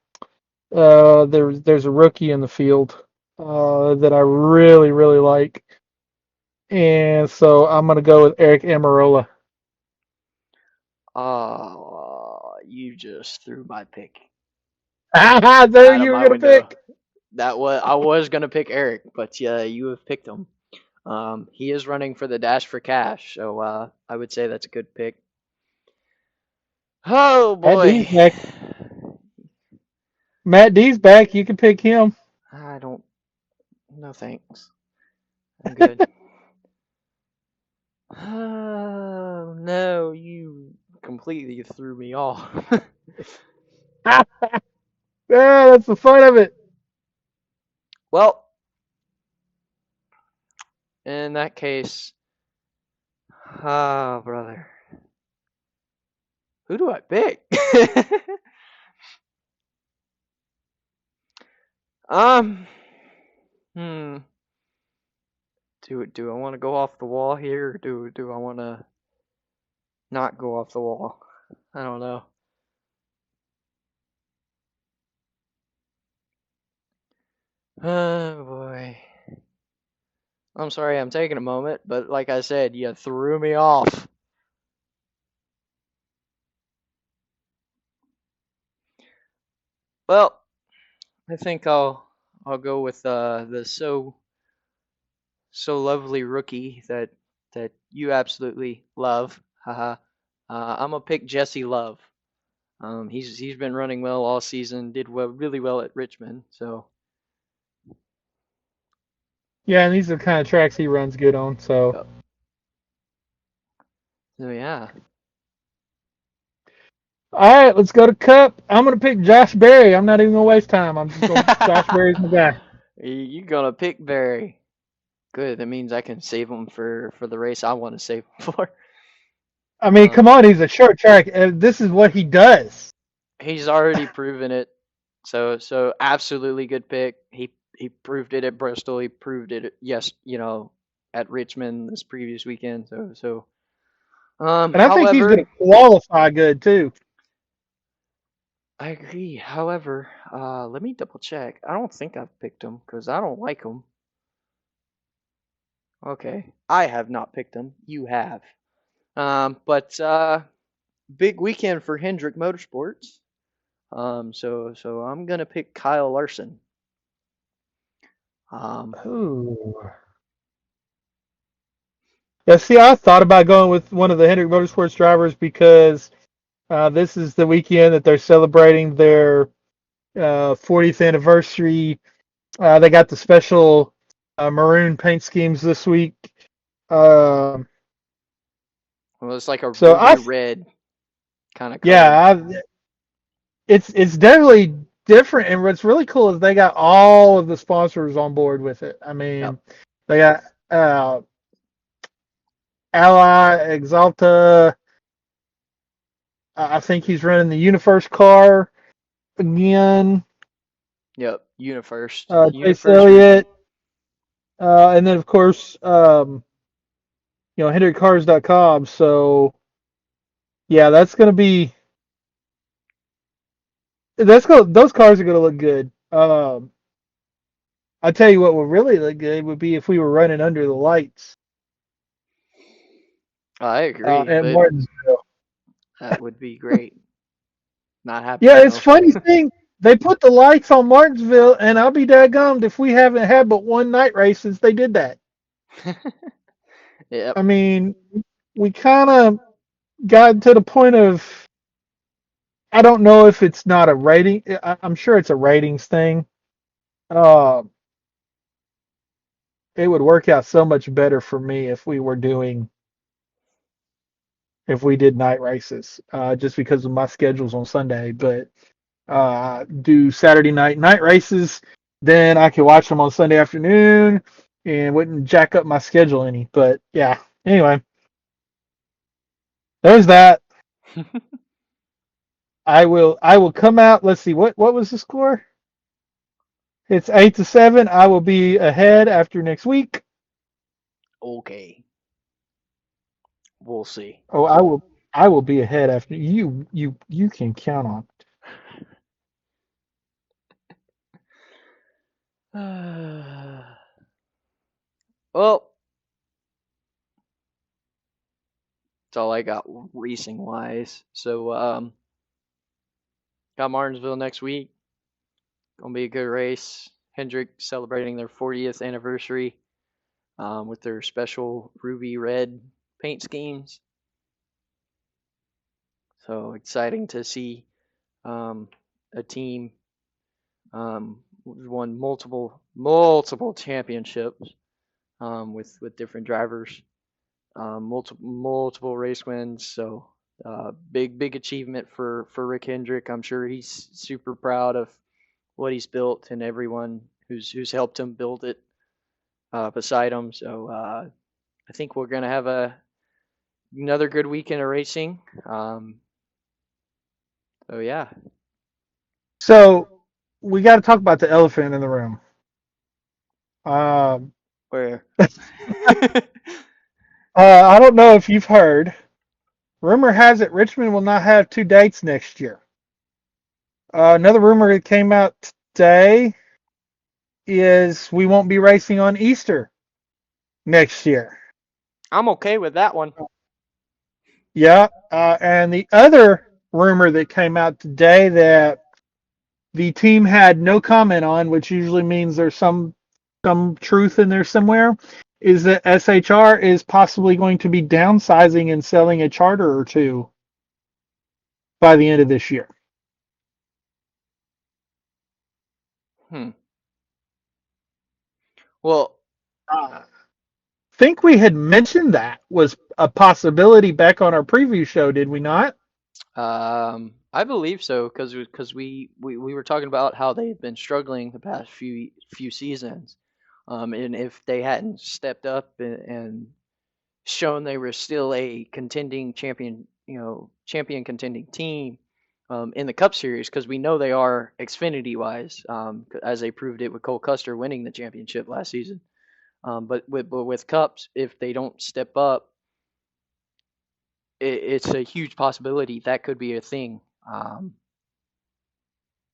There's a rookie in the field that I really really like, and so I'm gonna go with Eric Amarola.
Oh, you just threw my pick
Ah, there
out of
you were
my
gonna
window.
pick.
I was gonna pick Eric, but yeah, you have picked him. He is running for the Dash for Cash, so I would say that's a good pick. Oh
Matt D's
boy,
back. Matt D's back. You can pick him.
I don't. No thanks. I'm good. Oh no, you completely threw me off.
Ah, that's the fun of it.
Well, in that case, ah, brother, who do I pick? um, hmm. Do I want to go off the wall here, or do I want to not go off the wall? I don't know. Oh boy. I'm sorry I'm taking a moment, but like I said, you threw me off. Well, I think I'll go with the so lovely rookie that you absolutely love. Haha. I'm gonna pick Jesse Love. He's been running well all season. Did well, really well at Richmond. So
Yeah, and these are the kind of tracks he runs good on. So,
yep. So yeah.
all right, let's go to Cup. I'm gonna pick Josh Berry. I'm not even gonna waste time. I'm just going. Josh Berry's my guy.
You're gonna pick Barry. Good. That means I can save him for the race I want to save him for.
I mean,
Um,
come on, he's a short track. This is what he does.
he's already proven it. So absolutely good pick. He proved it at Bristol. He proved it yes, at Richmond this previous weekend.
And I think he's
However,
gonna qualify good too.
I agree. However, let me double check. I don't think I've picked him because I don't like him. Okay, I have not picked him. You have. But big weekend for Hendrick Motorsports. So I'm gonna pick Kyle Larson. Um,
Ooh. Yeah, see, I thought about going with one of the Hendrick Motorsports drivers because this is the weekend that they're celebrating their 40th anniversary. They got the special maroon paint schemes this week. Um,
well, it's like a
so
ruby red kind of color.
yeah, it's definitely different. And what's really cool is they got all of the sponsors on board with it. I
Yep.
mean, they got Ally, Exalta. I think he's running the UniFirst car again.
Yep. UniFirst.
Chase
UniFirst rookie.
Elliott, and then of course, HendrickCars.com. So yeah, those cars are gonna look good. I tell you what would really look good would be if we were running under the lights
I agree,
at
but
Martinsville.
that would be great. Not
Yeah,
happening
it's
though.
funny thing. They put the lights on Martinsville, and I'll be daggummed if we haven't had but one night race since they did that.
Yep.
I mean, we kind of got to the point of I don't know if it's not a rating. I'm sure it's a ratings thing. Uh, it would work out so much better for me if we did night races, just because of my schedules on Sunday. But do Saturday night races, then I could watch them on Sunday afternoon and wouldn't jack up my schedule any. But yeah, anyway, there's that. I will come out. Let's see what was the score? It's 8-7. I will be ahead after next week.
okay. We'll see.
Oh, I will be ahead after you. You can count on it.
Well, that's all I got racing wise. So, got Martinsville next week. Gonna be a good race. Hendrick celebrating their 40th anniversary with their special ruby red paint schemes. So exciting to see a team won multiple championships with different drivers, multiple race wins. So big achievement for Rick Hendrick. I'm sure he's super proud of what he's built and everyone who's helped him build it beside him. So I think we're gonna have another good weekend of racing. So yeah,
So we got to talk about the elephant in the room. Um,
where
I don't know if you've heard. Rumor has it Richmond will not have 2 dates next year. Another rumor that came out today is we won't be racing on Easter next year.
I'm okay with that one.
Yeah, and the other rumor that came out today that the team had no comment on, which usually means there's some truth in there somewhere, is that SHR is possibly going to be downsizing and selling a charter or two by the end of this year.
Hmm. Well,
I think we had mentioned that was a possibility back on our preview show, did we not?
I believe so because we were talking about how they've been struggling the past few seasons, and if they hadn't stepped up and shown they were still a contending champion, champion contending team in the Cup Series, because we know they are Xfinity wise, as they proved it with Cole Custer winning the championship last season. But with Cups, if they don't step up, it's a huge possibility that could be a thing.
And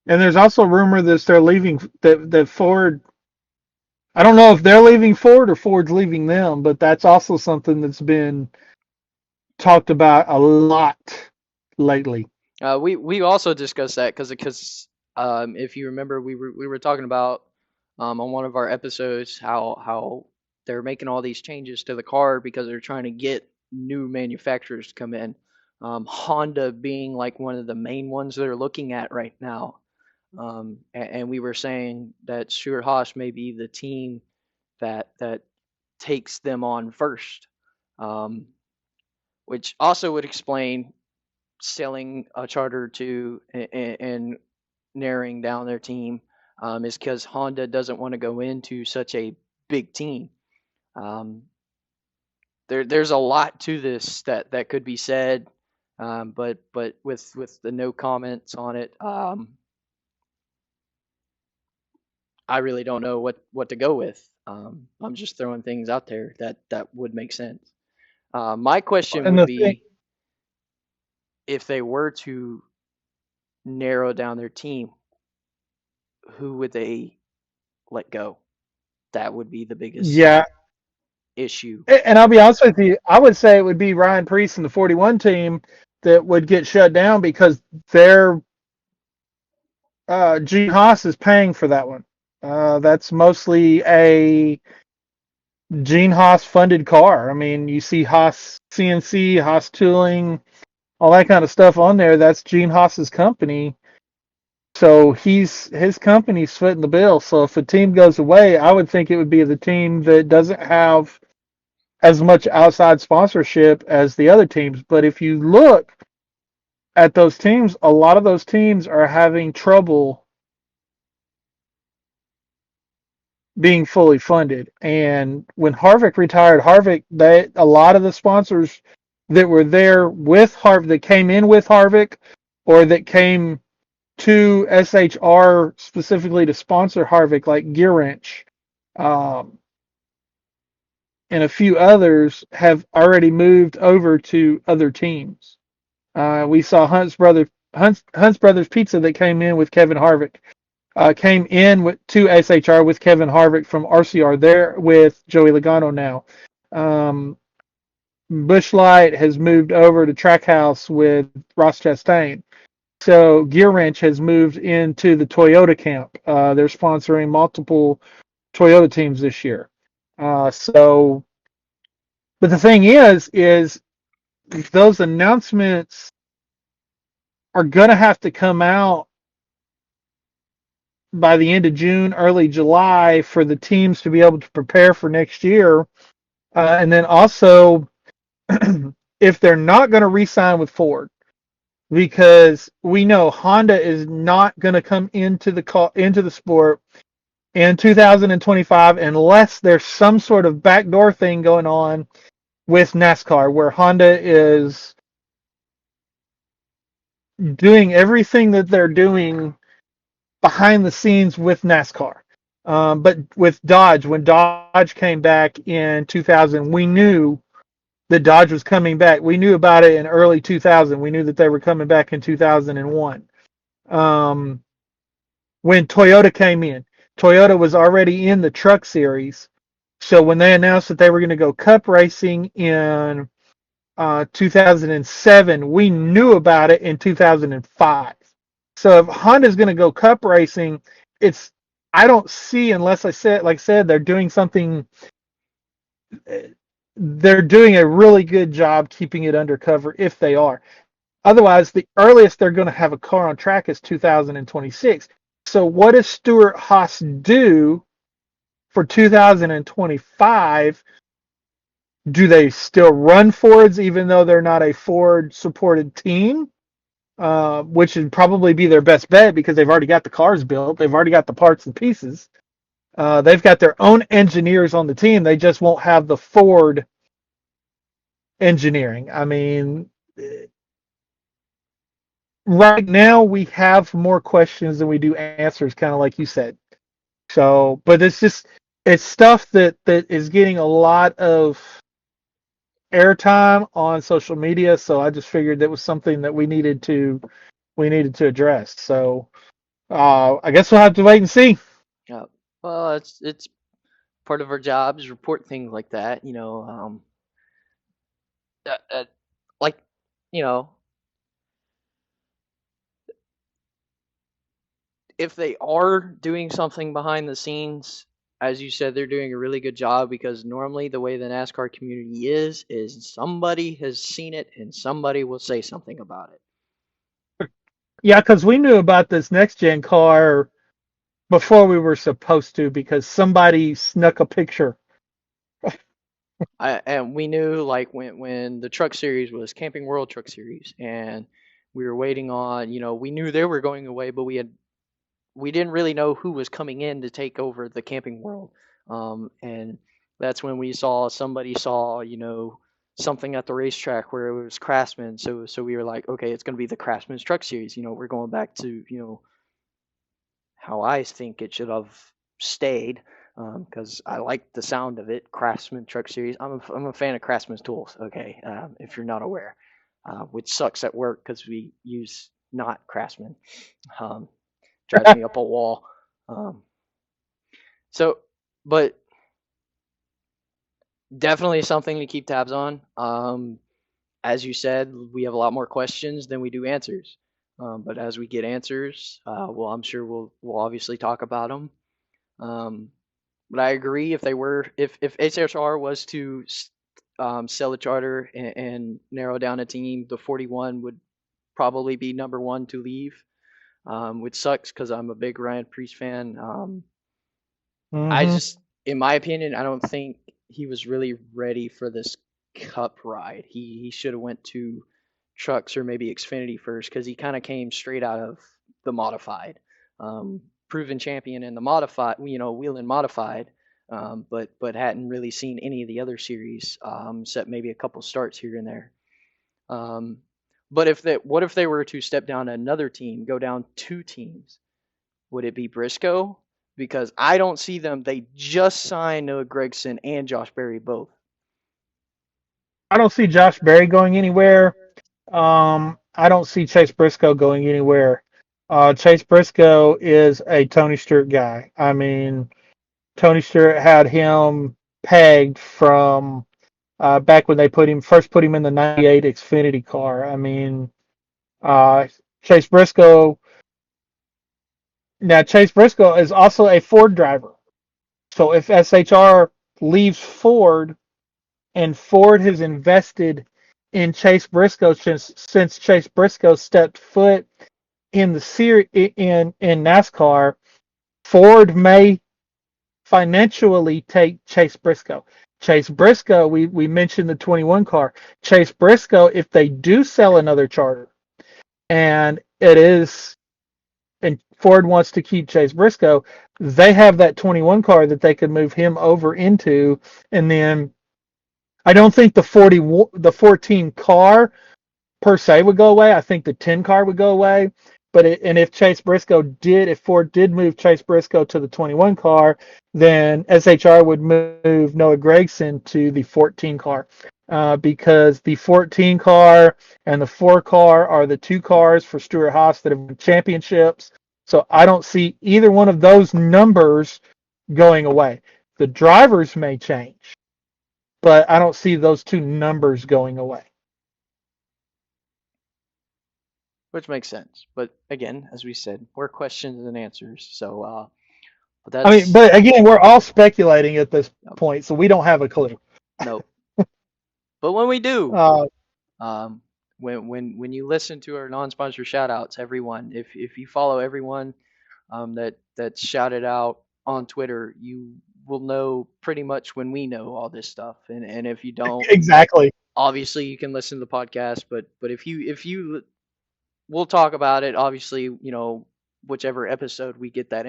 there's also rumor that they're leaving that Ford. I don't know if they're leaving Ford or Ford's leaving them, but that's also something that's been talked about a lot lately.
We also discussed that because if you remember, we were talking about on one of our episodes how they're making all these changes to the car because they're trying to get new manufacturers to come in. Honda being like one of the main ones they're looking at right now. And we were saying that Stuart Haas may be the team that takes them on first, um, which also would explain selling a charter to and narrowing down their team, is because Honda doesn't want to go into such a big team. Um, there's a lot to this that could be said, but with the no comments on it, I really don't know what to go with. I'm just throwing things out there that would make sense. My question
And
would
the thing,
be if they were to narrow down their team, who would they let go? That would be the biggest
yeah,
issue.
and I'll be honest with you, I would say it would be Ryan Preece and the 41 team that would get shut down because their Gene Haas is paying for that one. That's mostly a Gene Haas funded car. I mean, you see Haas CNC, Haas Tooling, all that kind of stuff on there. That's Gene Haas's company. So his company's footing the bill. So if a team goes away, I would think it would be the team that doesn't have as much outside sponsorship as the other teams. But if you look at those teams, a lot of those teams are having trouble being fully funded. And when Harvick retired, a lot of the sponsors that were there with Harvick, that came in with Harvick, or that came to SHR specifically to sponsor Harvick, like Gear Wrench, um, and a few others have already moved over to other teams. We saw Hunt's Brothers Pizza that came in with Kevin Harvick. Came in to SHR with Kevin Harvick from RCR there with Joey Logano now. Um, Busch Light has moved over to Trackhouse with Ross Chastain. So Gear Wrench has moved into the Toyota camp. They're sponsoring multiple Toyota teams this year. So, but the thing is those announcements are going to have to come out by the end of June, early July for the teams to be able to prepare for next year. And then also, if they're not going to re-sign with Ford, because we know Honda is not going to come into the sport in 2025 unless there's some sort of backdoor thing going on with NASCAR, where Honda is doing everything that they're doing behind the scenes with NASCAR. But with Dodge, when Dodge came back in 2000, we knew that Dodge was coming back. We knew about it in early 2000. We knew that they were coming back in 2001. When Toyota came in, Toyota was already in the truck series. So when they announced that they were going to go cup racing in 2007, we knew about it in 2005. So if Honda's going to go cup racing, I don't see, unless like I said, they're doing something. They're doing a really good job keeping it undercover if they are. Otherwise, the earliest they're going to have a car on track is 2026. So what does Stewart-Haas do for 2025? Do they still run Fords even though they're not a Ford-supported team? Which would probably be their best bet because they've already got the cars built. They've already got the parts and pieces. They've got their own engineers on the team. They just won't have the Ford engineering. I mean, right now we have more questions than we do answers, kind of like you said. So, but it's stuff that is getting a lot of airtime on social media. So I just figured that was something that we needed to address. So I guess we'll have to wait and see.
Yeah. Well, it's part of our job is report things like that. Uh, uh, like you know, if they are doing something behind the scenes, as you said, they're doing a really good job because normally the way the NASCAR community is somebody has seen it and somebody will say something about it.
Yeah, because we knew about this next gen car before we were supposed to because somebody snuck a picture.
And we knew like when the truck series was Camping World Truck Series, and we were waiting on, we knew they were going away, but we didn't really know who was coming in to take over the Camping World. And that's when we somebody saw, something at the racetrack where it was Craftsman. So we were like, okay, it's going to be the Craftsman's Truck Series. We're going back to, how I think it should have stayed, because I like the sound of it. Craftsman Truck Series. I'm a fan of Craftsman's tools. Okay, if you're not aware, which sucks at work because we use not Craftsman. Um, Drives me up a wall. Um, so, but definitely something to keep tabs on. As you said, we have a lot more questions than we do answers. But as we get answers, well, I'm sure we'll obviously talk about them. But I agree, if HSR was to sell a charter and narrow down a team, the 41 would probably be number one to leave, which sucks because I'm a big Ryan Priest fan. I
Mm-hmm.
just, in my opinion, I don't think he was really ready for this Cup ride. He should have went to trucks or maybe Xfinity first because he kind of came straight out of the modified, proven champion in the modified, wheeling modified, but hadn't really seen any of the other series, except maybe a couple starts here and there. Um, but what if they were to step down another team, go down two teams? Would it be Briscoe? Because I don't see them. They just signed Noah Gregson and Josh Berry both.
I don't see Josh Berry going anywhere. I don't see Chase Briscoe going anywhere. Chase Briscoe is a Tony Stewart guy. I mean, Tony Stewart had him pegged from back when they first put him in the '98 Xfinity car. I mean, uh, Chase Briscoe. Now Chase Briscoe is also a Ford driver. So if SHR leaves Ford and Ford has invested in Chase Briscoe since Chase Briscoe stepped foot in the in NASCAR, Ford may financially take Chase Briscoe. Chase Briscoe, we mentioned the 21 car. Chase Briscoe, if they do sell another charter, and Ford wants to keep Chase Briscoe, they have that 21 car that they could move him over into, and then I don't think the 14 car per se would go away. I think the 10 car would go away. And if if Ford did move Chase Briscoe to the 21 car, then SHR would move Noah Gragson to the 14 car. Because the 14 car and the 4 car are the 2 cars for Stewart Haas that have won championships. So I don't see either one of those numbers going away. The drivers may change, but I don't see those 2 numbers going away.
Which makes sense. But again, as we said, we're questions and answers. So, but
I mean,
that's
but again, we're all speculating at this point, so we don't have a clue.
no. But when we do,
Uh,
um, when you listen to our non-sponsor shout-outs, everyone, if you follow everyone that shouted out on Twitter, you will know pretty much when we know all this stuff. And if you don't,
exactly.
obviously you can listen to the podcast. But if you we'll talk about it. Obviously, whichever episode we get that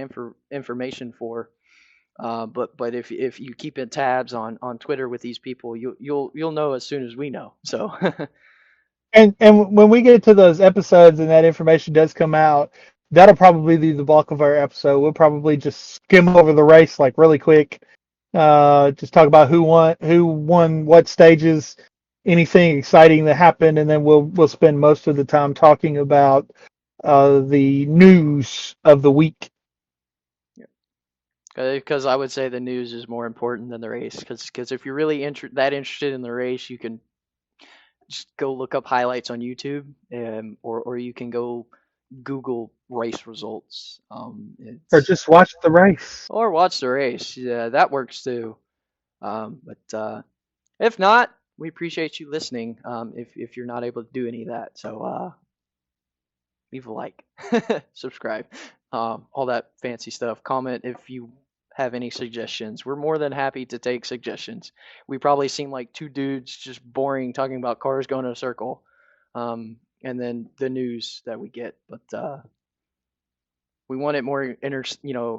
information for. But if you keep in tabs on Twitter with these people, you'll know as soon as we know. So
And when we get to those episodes and that information does come out, that'll probably be the bulk of our episode. We'll probably just skim over the race like really quick. Just talk about who won what stages, anything exciting that happened, and then we'll spend most of the time talking about the news of the week.
because I would say the news is more important than the race. Because if you're really that interested in the race, you can just go look up highlights on YouTube, or you can go Google race results.
Or just watch the race.
Or watch the race. Yeah, that works too. But if not, we appreciate you listening. If you're not able to do any of that, so leave a like, subscribe, all that fancy stuff. Comment if you have any suggestions. We're more than happy to take suggestions. We probably seem like 2 dudes just boring talking about cars going in a circle, and then the news that we get. But we want it more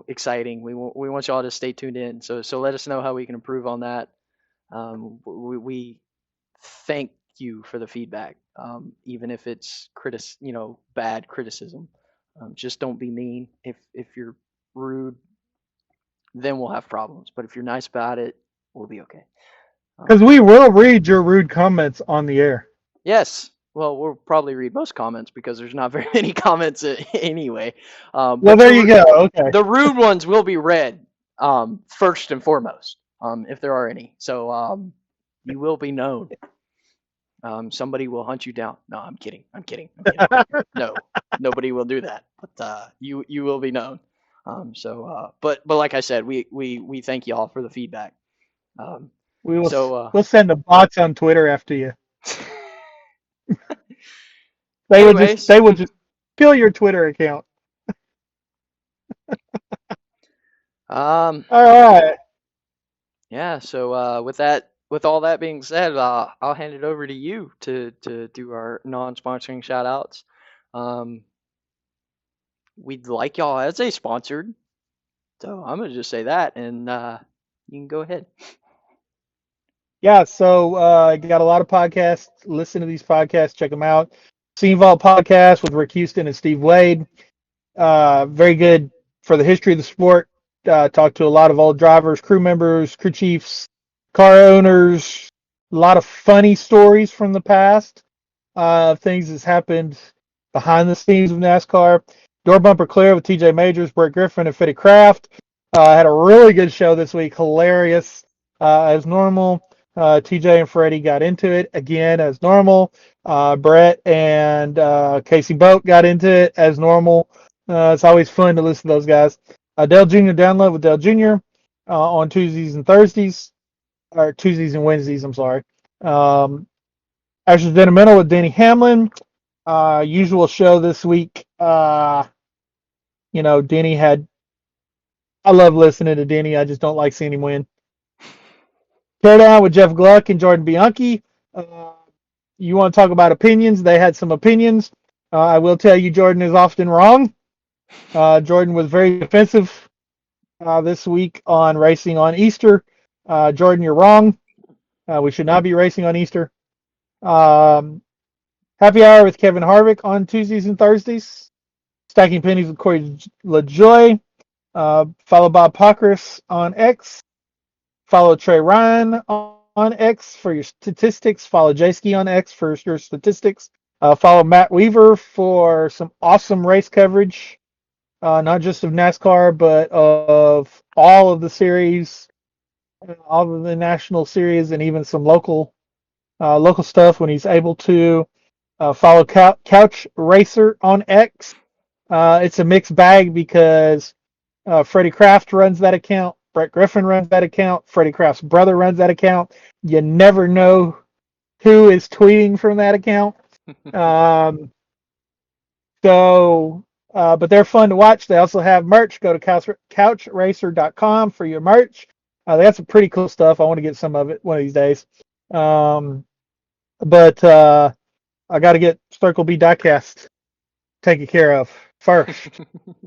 exciting. We want y'all to stay tuned in. So let us know how we can improve on that. We thank you for the feedback, even if it's bad criticism. Just don't be mean. If you're rude, then we'll have problems. But if you're nice about it, we'll be okay.
Because we will read your rude comments on the air.
Yes. Well, we'll probably read most comments because there's not very many comments anyway.
Well, there you go. Okay.
The rude ones will be read first and foremost, if there are any. So you will be known. Somebody will hunt you down. No, I'm kidding. No, nobody will do that. But you will be known. But like I said, we thank y'all for the feedback.
We'll send the bots on Twitter after you. They will just kill your Twitter account.
All
right.
Yeah. So with all that being said, I'll hand it over to you to do our non-sponsoring shout outs. We'd like y'all as a sponsored. So I'm gonna just say that, and you can go ahead.
Yeah, so I got a lot of podcasts. Listen to these podcasts. Check them out. Scene Vault podcast with Rick Houston and Steve Wade. Very good for the history of the sport. Talked to a lot of old drivers, crew members, crew chiefs, car owners, A lot of funny stories from the past. Things that's happened behind the scenes of NASCAR. Door bumper clear with TJ Majors, Brett Griffin, and Freddie Kraft. Had a really good show this week. Hilarious as normal. TJ and Freddie got into it again as normal. Brett and Casey Boat got into it as normal. It's always fun to listen to those guys. Dale Jr. download with Dale Jr. On Tuesdays and Thursdays, or Tuesdays and Wednesdays. I'm sorry. Ashes Detrimental with Denny Hamlin. Usual show this week. Denny had. I love listening to Denny. I just don't like seeing him win. Teardown with Jeff Gluck and Jordan Bianchi. You want to talk about opinions? They had some opinions. I will tell you, Jordan is often wrong. Jordan was very defensive this week on racing on Easter. Jordan, you're wrong. We should not be racing on Easter. Happy Hour with Kevin Harvick on Tuesdays and Thursdays. Stacking Pennies with Corey LaJoie. Follow Bob Pockrass on X. Follow Trey Ryan on X for your statistics. Follow Jayski on X for your statistics. Follow Matt Weaver for some awesome race coverage, not just of NASCAR, but of all of the series, all of the national series, and even some local stuff when he's able to. Follow Couch Racer on X. It's a mixed bag because Freddie Kraft runs that account. Brett Griffin runs that account. Freddie Kraft's brother runs that account. You never know who is tweeting from that account. But they're fun to watch. They also have merch. Go to couchracer.com for your merch. They got some pretty cool stuff. I want to get some of it one of these days. But I got to get Circle B Diecast taken care of first.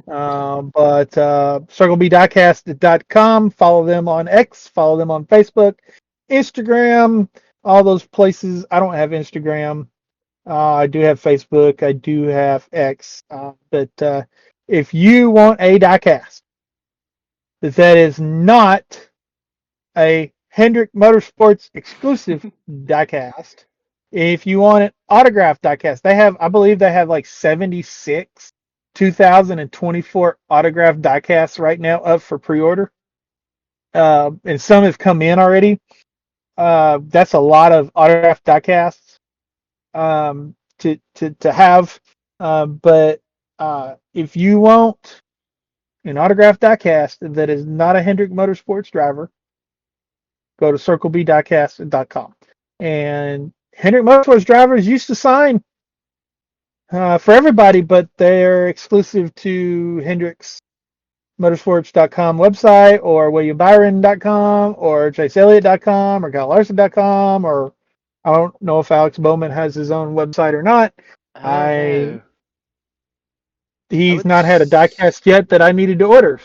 But CircleBDiecast.com. Follow them on X. Follow them on Facebook, Instagram, all those places. I don't have Instagram. I do have Facebook. I do have X. But if you want a diecast that is not a Hendrick Motorsports exclusive diecast, if you want an autographed diecast, I believe they have like 76 2024 autographed diecasts right now up for pre-order. And some have come in already. That's a lot of autographed diecasts to have. But if you want an autographed diecast that is not a Hendrick Motorsports driver, go to CircleBDiecast.com. And Hendrick Motorsports drivers used to sign for everybody, but they're exclusive to Hendrick's Motorsports.com website, or WilliamByron.com, or ChaseElliott.com, or KyleLarson.com, or I don't know if Alex Bowman has his own website or not. He's not had a diecast yet that I needed to order,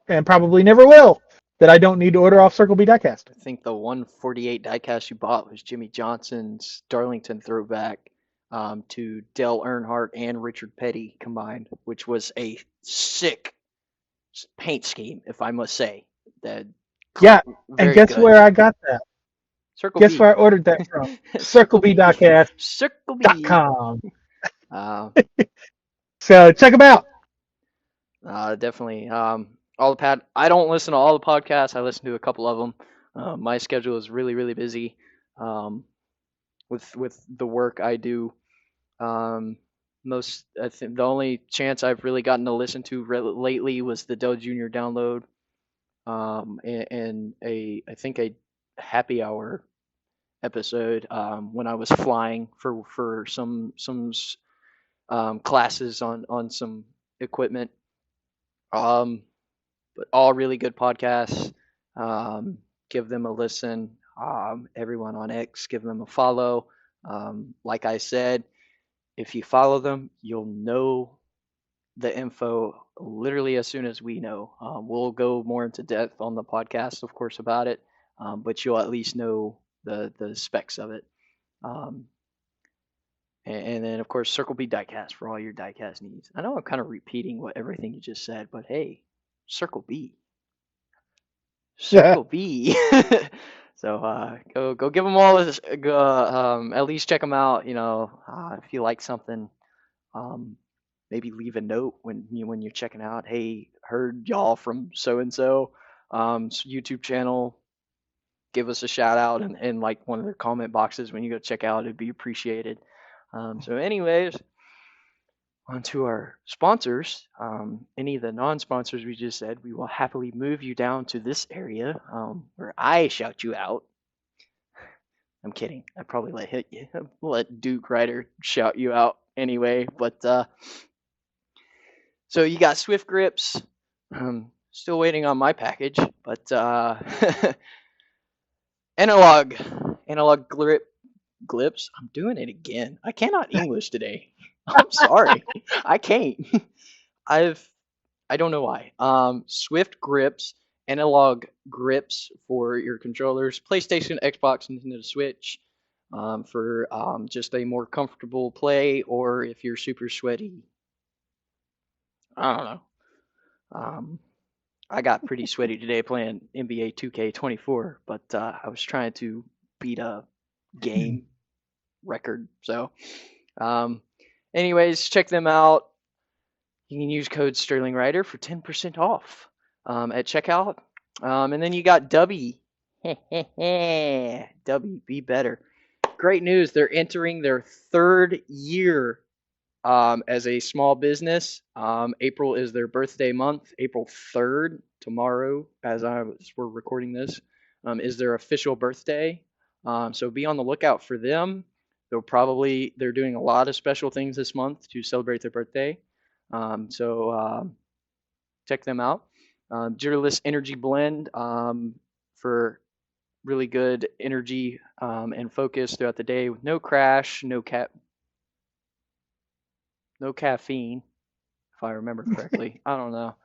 and probably never will, that I don't need to order off Circle B Diecast.
I think the 148 diecast you bought was Jimmy Johnson's Darlington throwback to Dale Earnhardt and Richard Petty combined, which was a sick paint scheme, if I must say.
Yeah, and guess where I got that? Guess where I ordered that from? CircleBDiecast.com. So check them out.
Definitely. All the I don't listen to all the podcasts. I listen to a couple of them. My schedule is really, really busy with the work I do. I think the only chance I've really gotten to listen to lately was the Dell Jr. download, and I think a happy hour episode when I was flying for some classes on some equipment. But all really good podcasts. Give them a listen. Everyone on X, give them a follow. Like I said, if you follow them, you'll know the info literally as soon as we know. We'll go more into depth on the podcast, of course, about it, but you'll at least know the specs of it. And then, of course, Circle B Diecast for all your diecast needs. I know I'm kind of repeating everything you just said, but hey, Circle B. Circle B. So go give them all this. At least check them out. If you like something, um, maybe leave a note when you're checking out. Hey, heard y'all from so and so YouTube channel. Give us a shout out in like one of the comment boxes when you go check out. It'd be appreciated. So, anyways, on to our sponsors. Any of the non-sponsors we just said, we will happily move you down to this area where I shout you out. I'm kidding. I probably let Duke Ryder shout you out anyway. But so you got Swift Grips. Still waiting on my package, but analog grips. I'm doing it again. I cannot English today. I'm sorry. I can't. I don't know why. Swift grips, analog grips for your controllers, PlayStation, Xbox, Nintendo Switch, for just a more comfortable play, or if you're super sweaty. I don't know. I got pretty sweaty today playing NBA 2K24, but I was trying to beat a game record. So, anyways, check them out. You can use code SterlingRider for 10% off at checkout. And then you got Dubby. Dubby, be better. Great news. They're entering their third year as a small business. April is their birthday month. April 3rd, tomorrow, as we're recording this, is their official birthday. So be on the lookout for them. They're doing a lot of special things this month to celebrate their birthday. So check them out. Jitterless Energy Blend for really good energy and focus throughout the day with no crash, no caffeine, if I remember correctly. I don't know.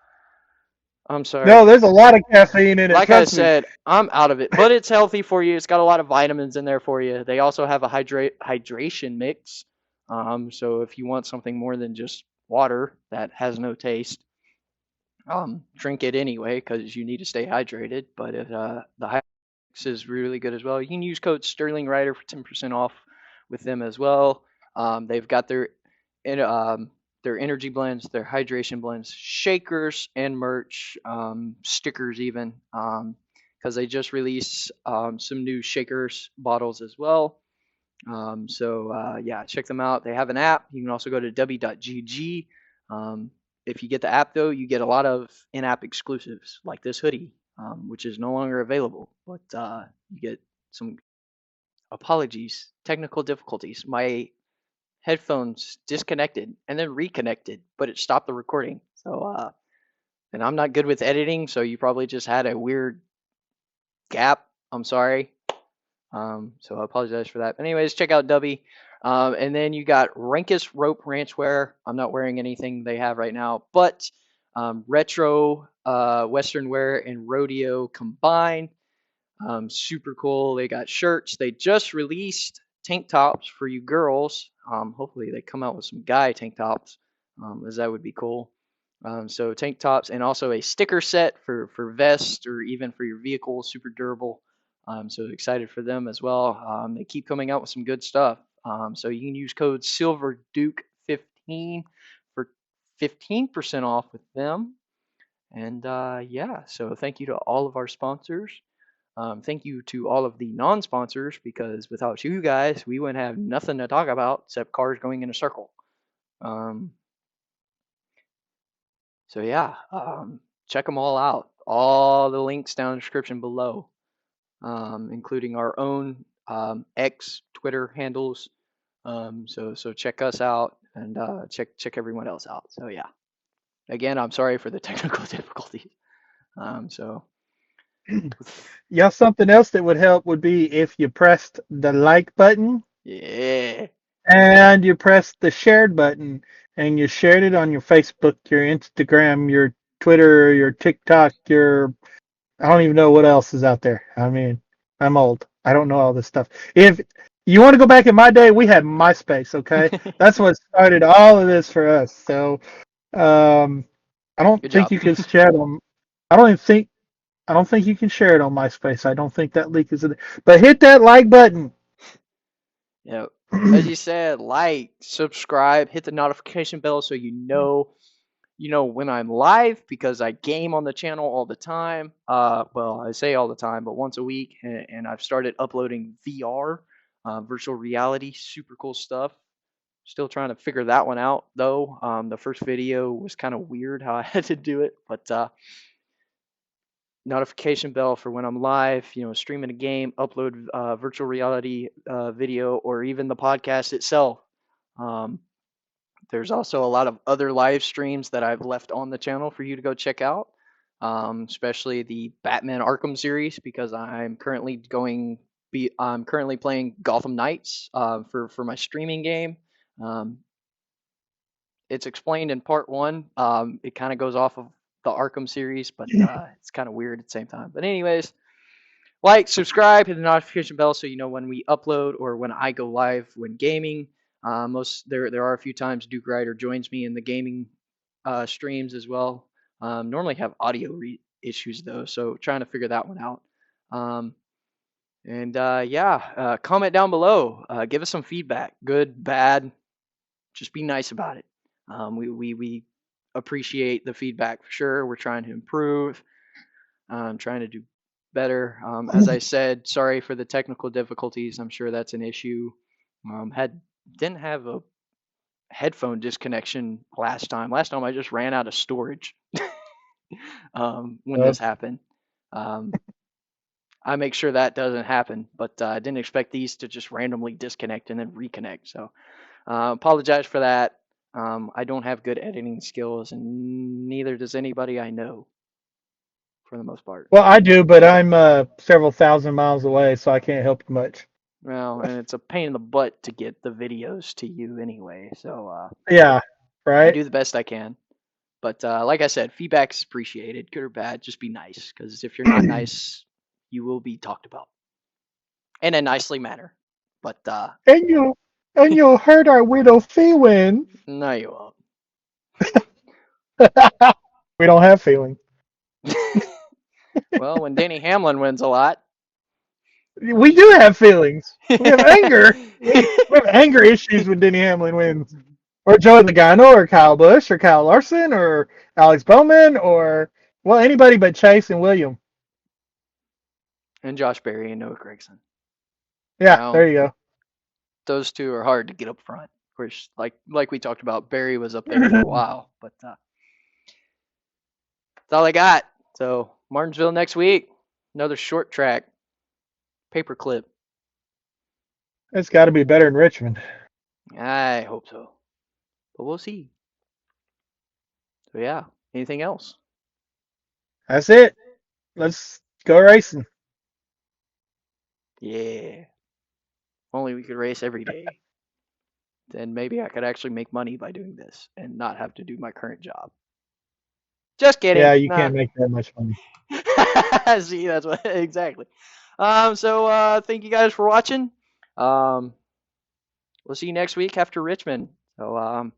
I'm sorry.
No, there's a lot of caffeine in it.
Like I said, I'm out of it, but it's healthy for you. It's got a lot of vitamins in there for you. They also have a hydration mix. So if you want something more than just water that has no taste, drink it anyway because you need to stay hydrated. But the hydration mix is really good as well. You can use code SterlingRider for 10% off with them as well. They've got their energy blends, their hydration blends, shakers, and merch, stickers even, because they just released some new shakers bottles as well. So yeah, check them out. They have an app. You can also go to w.gg. If you get the app though, you get a lot of in-app exclusives like this hoodie, which is no longer available. But you get some apologies, technical difficulties. My headphones disconnected and then reconnected, but it stopped the recording. So and I'm not good with editing, so you probably just had a weird gap. I'm sorry. So I apologize for that. But anyways, check out Dubby. And then you got Rankest rope ranch wear. I'm not wearing anything they have right now, but retro Western wear and rodeo combined. Super cool. They got shirts. They just released tank tops for you girls. Hopefully they come out with some guy tank tops, as that would be cool. So tank tops and also a sticker set for vests or even for your vehicle. Super durable. So excited for them as well. They keep coming out with some good stuff. So you can use code SilverDuke15 for 15% off with them. And yeah, so thank you to all of our sponsors. Thank you to all of the non-sponsors, because without you guys, we wouldn't have nothing to talk about except cars going in a circle. So yeah, check them all out. All the links down in the description below, including our own X Twitter handles. So check us out and check everyone else out. So yeah, again, I'm sorry for the technical difficulties. So
Yeah, something else that would help would be if you pressed the like button.
Yeah.
And you pressed the shared button and you shared it on your Facebook, your Instagram, your Twitter, your TikTok, I don't even know what else is out there. I mean, I'm old. I don't know all this stuff. If you want to go back in my day, we had MySpace, okay? That's what started all of this for us. So I don't think you can share them. I don't even think I don't think you can share it on MySpace. I don't think that link is in there. But hit that like button.
Yeah. As you said, like, subscribe, hit the notification bell so you know when I'm live because I game on the channel all the time. Well, I say all the time, but once a week, and I've started uploading VR, virtual reality, super cool stuff. Still trying to figure that one out though. The first video was kind of weird how I had to do it, but notification bell for when I'm live, streaming a game, upload virtual reality video, or even the podcast itself. Um, there's also a lot of other live streams that I've left on the channel for you to go check out, especially the Batman Arkham series because I'm currently playing Gotham Knights for my streaming game. Um, it's explained in part one. It kind of goes off of the Arkham series, but it's kind of weird at the same time. But anyways, like, subscribe, hit the notification bell so you know when we upload or when I go live when gaming. There are a few times Duke Rider joins me in the gaming streams as well. Normally have audio issues though, so trying to figure that one out. Comment down below. Give us some feedback, good, bad. Just be nice about it. We appreciate the feedback for sure. We're trying to improve. Trying to do better. As I said, sorry for the technical difficulties. I'm sure that's an issue. Didn't have a headphone disconnection last time. Last time I just ran out of storage when this happened. I make sure that doesn't happen, but I didn't expect these to just randomly disconnect and then reconnect. So apologize for that. I don't have good editing skills, and neither does anybody I know, for the most part.
Well, I do, but I'm several thousand miles away, so I can't help you much.
Well, and it's a pain in the butt to get the videos to you anyway. So
Yeah,
I
right?
do the best I can. But like I said, feedback is appreciated, good or bad. Just be nice, because if you're not nice, you will be talked about in a nicely manner. But
and you'll hurt our widow feelings.
no, you won't.
We don't have feelings.
Well, when Denny Hamlin wins a lot,
We do have feelings. We have anger. We have anger issues when Denny Hamlin wins. Or Joey Logano, or Kyle Busch, or Kyle Larson, or Alex Bowman, or, well, anybody but Chase and William.
and Josh Berry and Noah Gragson.
Yeah,
Now,
there you go.
those two are hard to get up front. Of course, like we talked about, Berry was up there for a while, but that's all I got. So Martinsville next week, another short track, paperclip.
It's got to be better in Richmond.
I hope so, but we'll see. So yeah, anything else?
That's it. Let's go racing.
Yeah. If only we could race every day. Then maybe I could actually make money by doing this and not have to do my current job. Just kidding.
Yeah, you
Nah.
can't make that much money.
See, that's what exactly. Thank you guys for watching. We'll see you next week after Richmond. So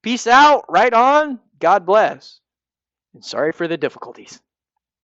peace out, right on, God bless. And sorry for the difficulties.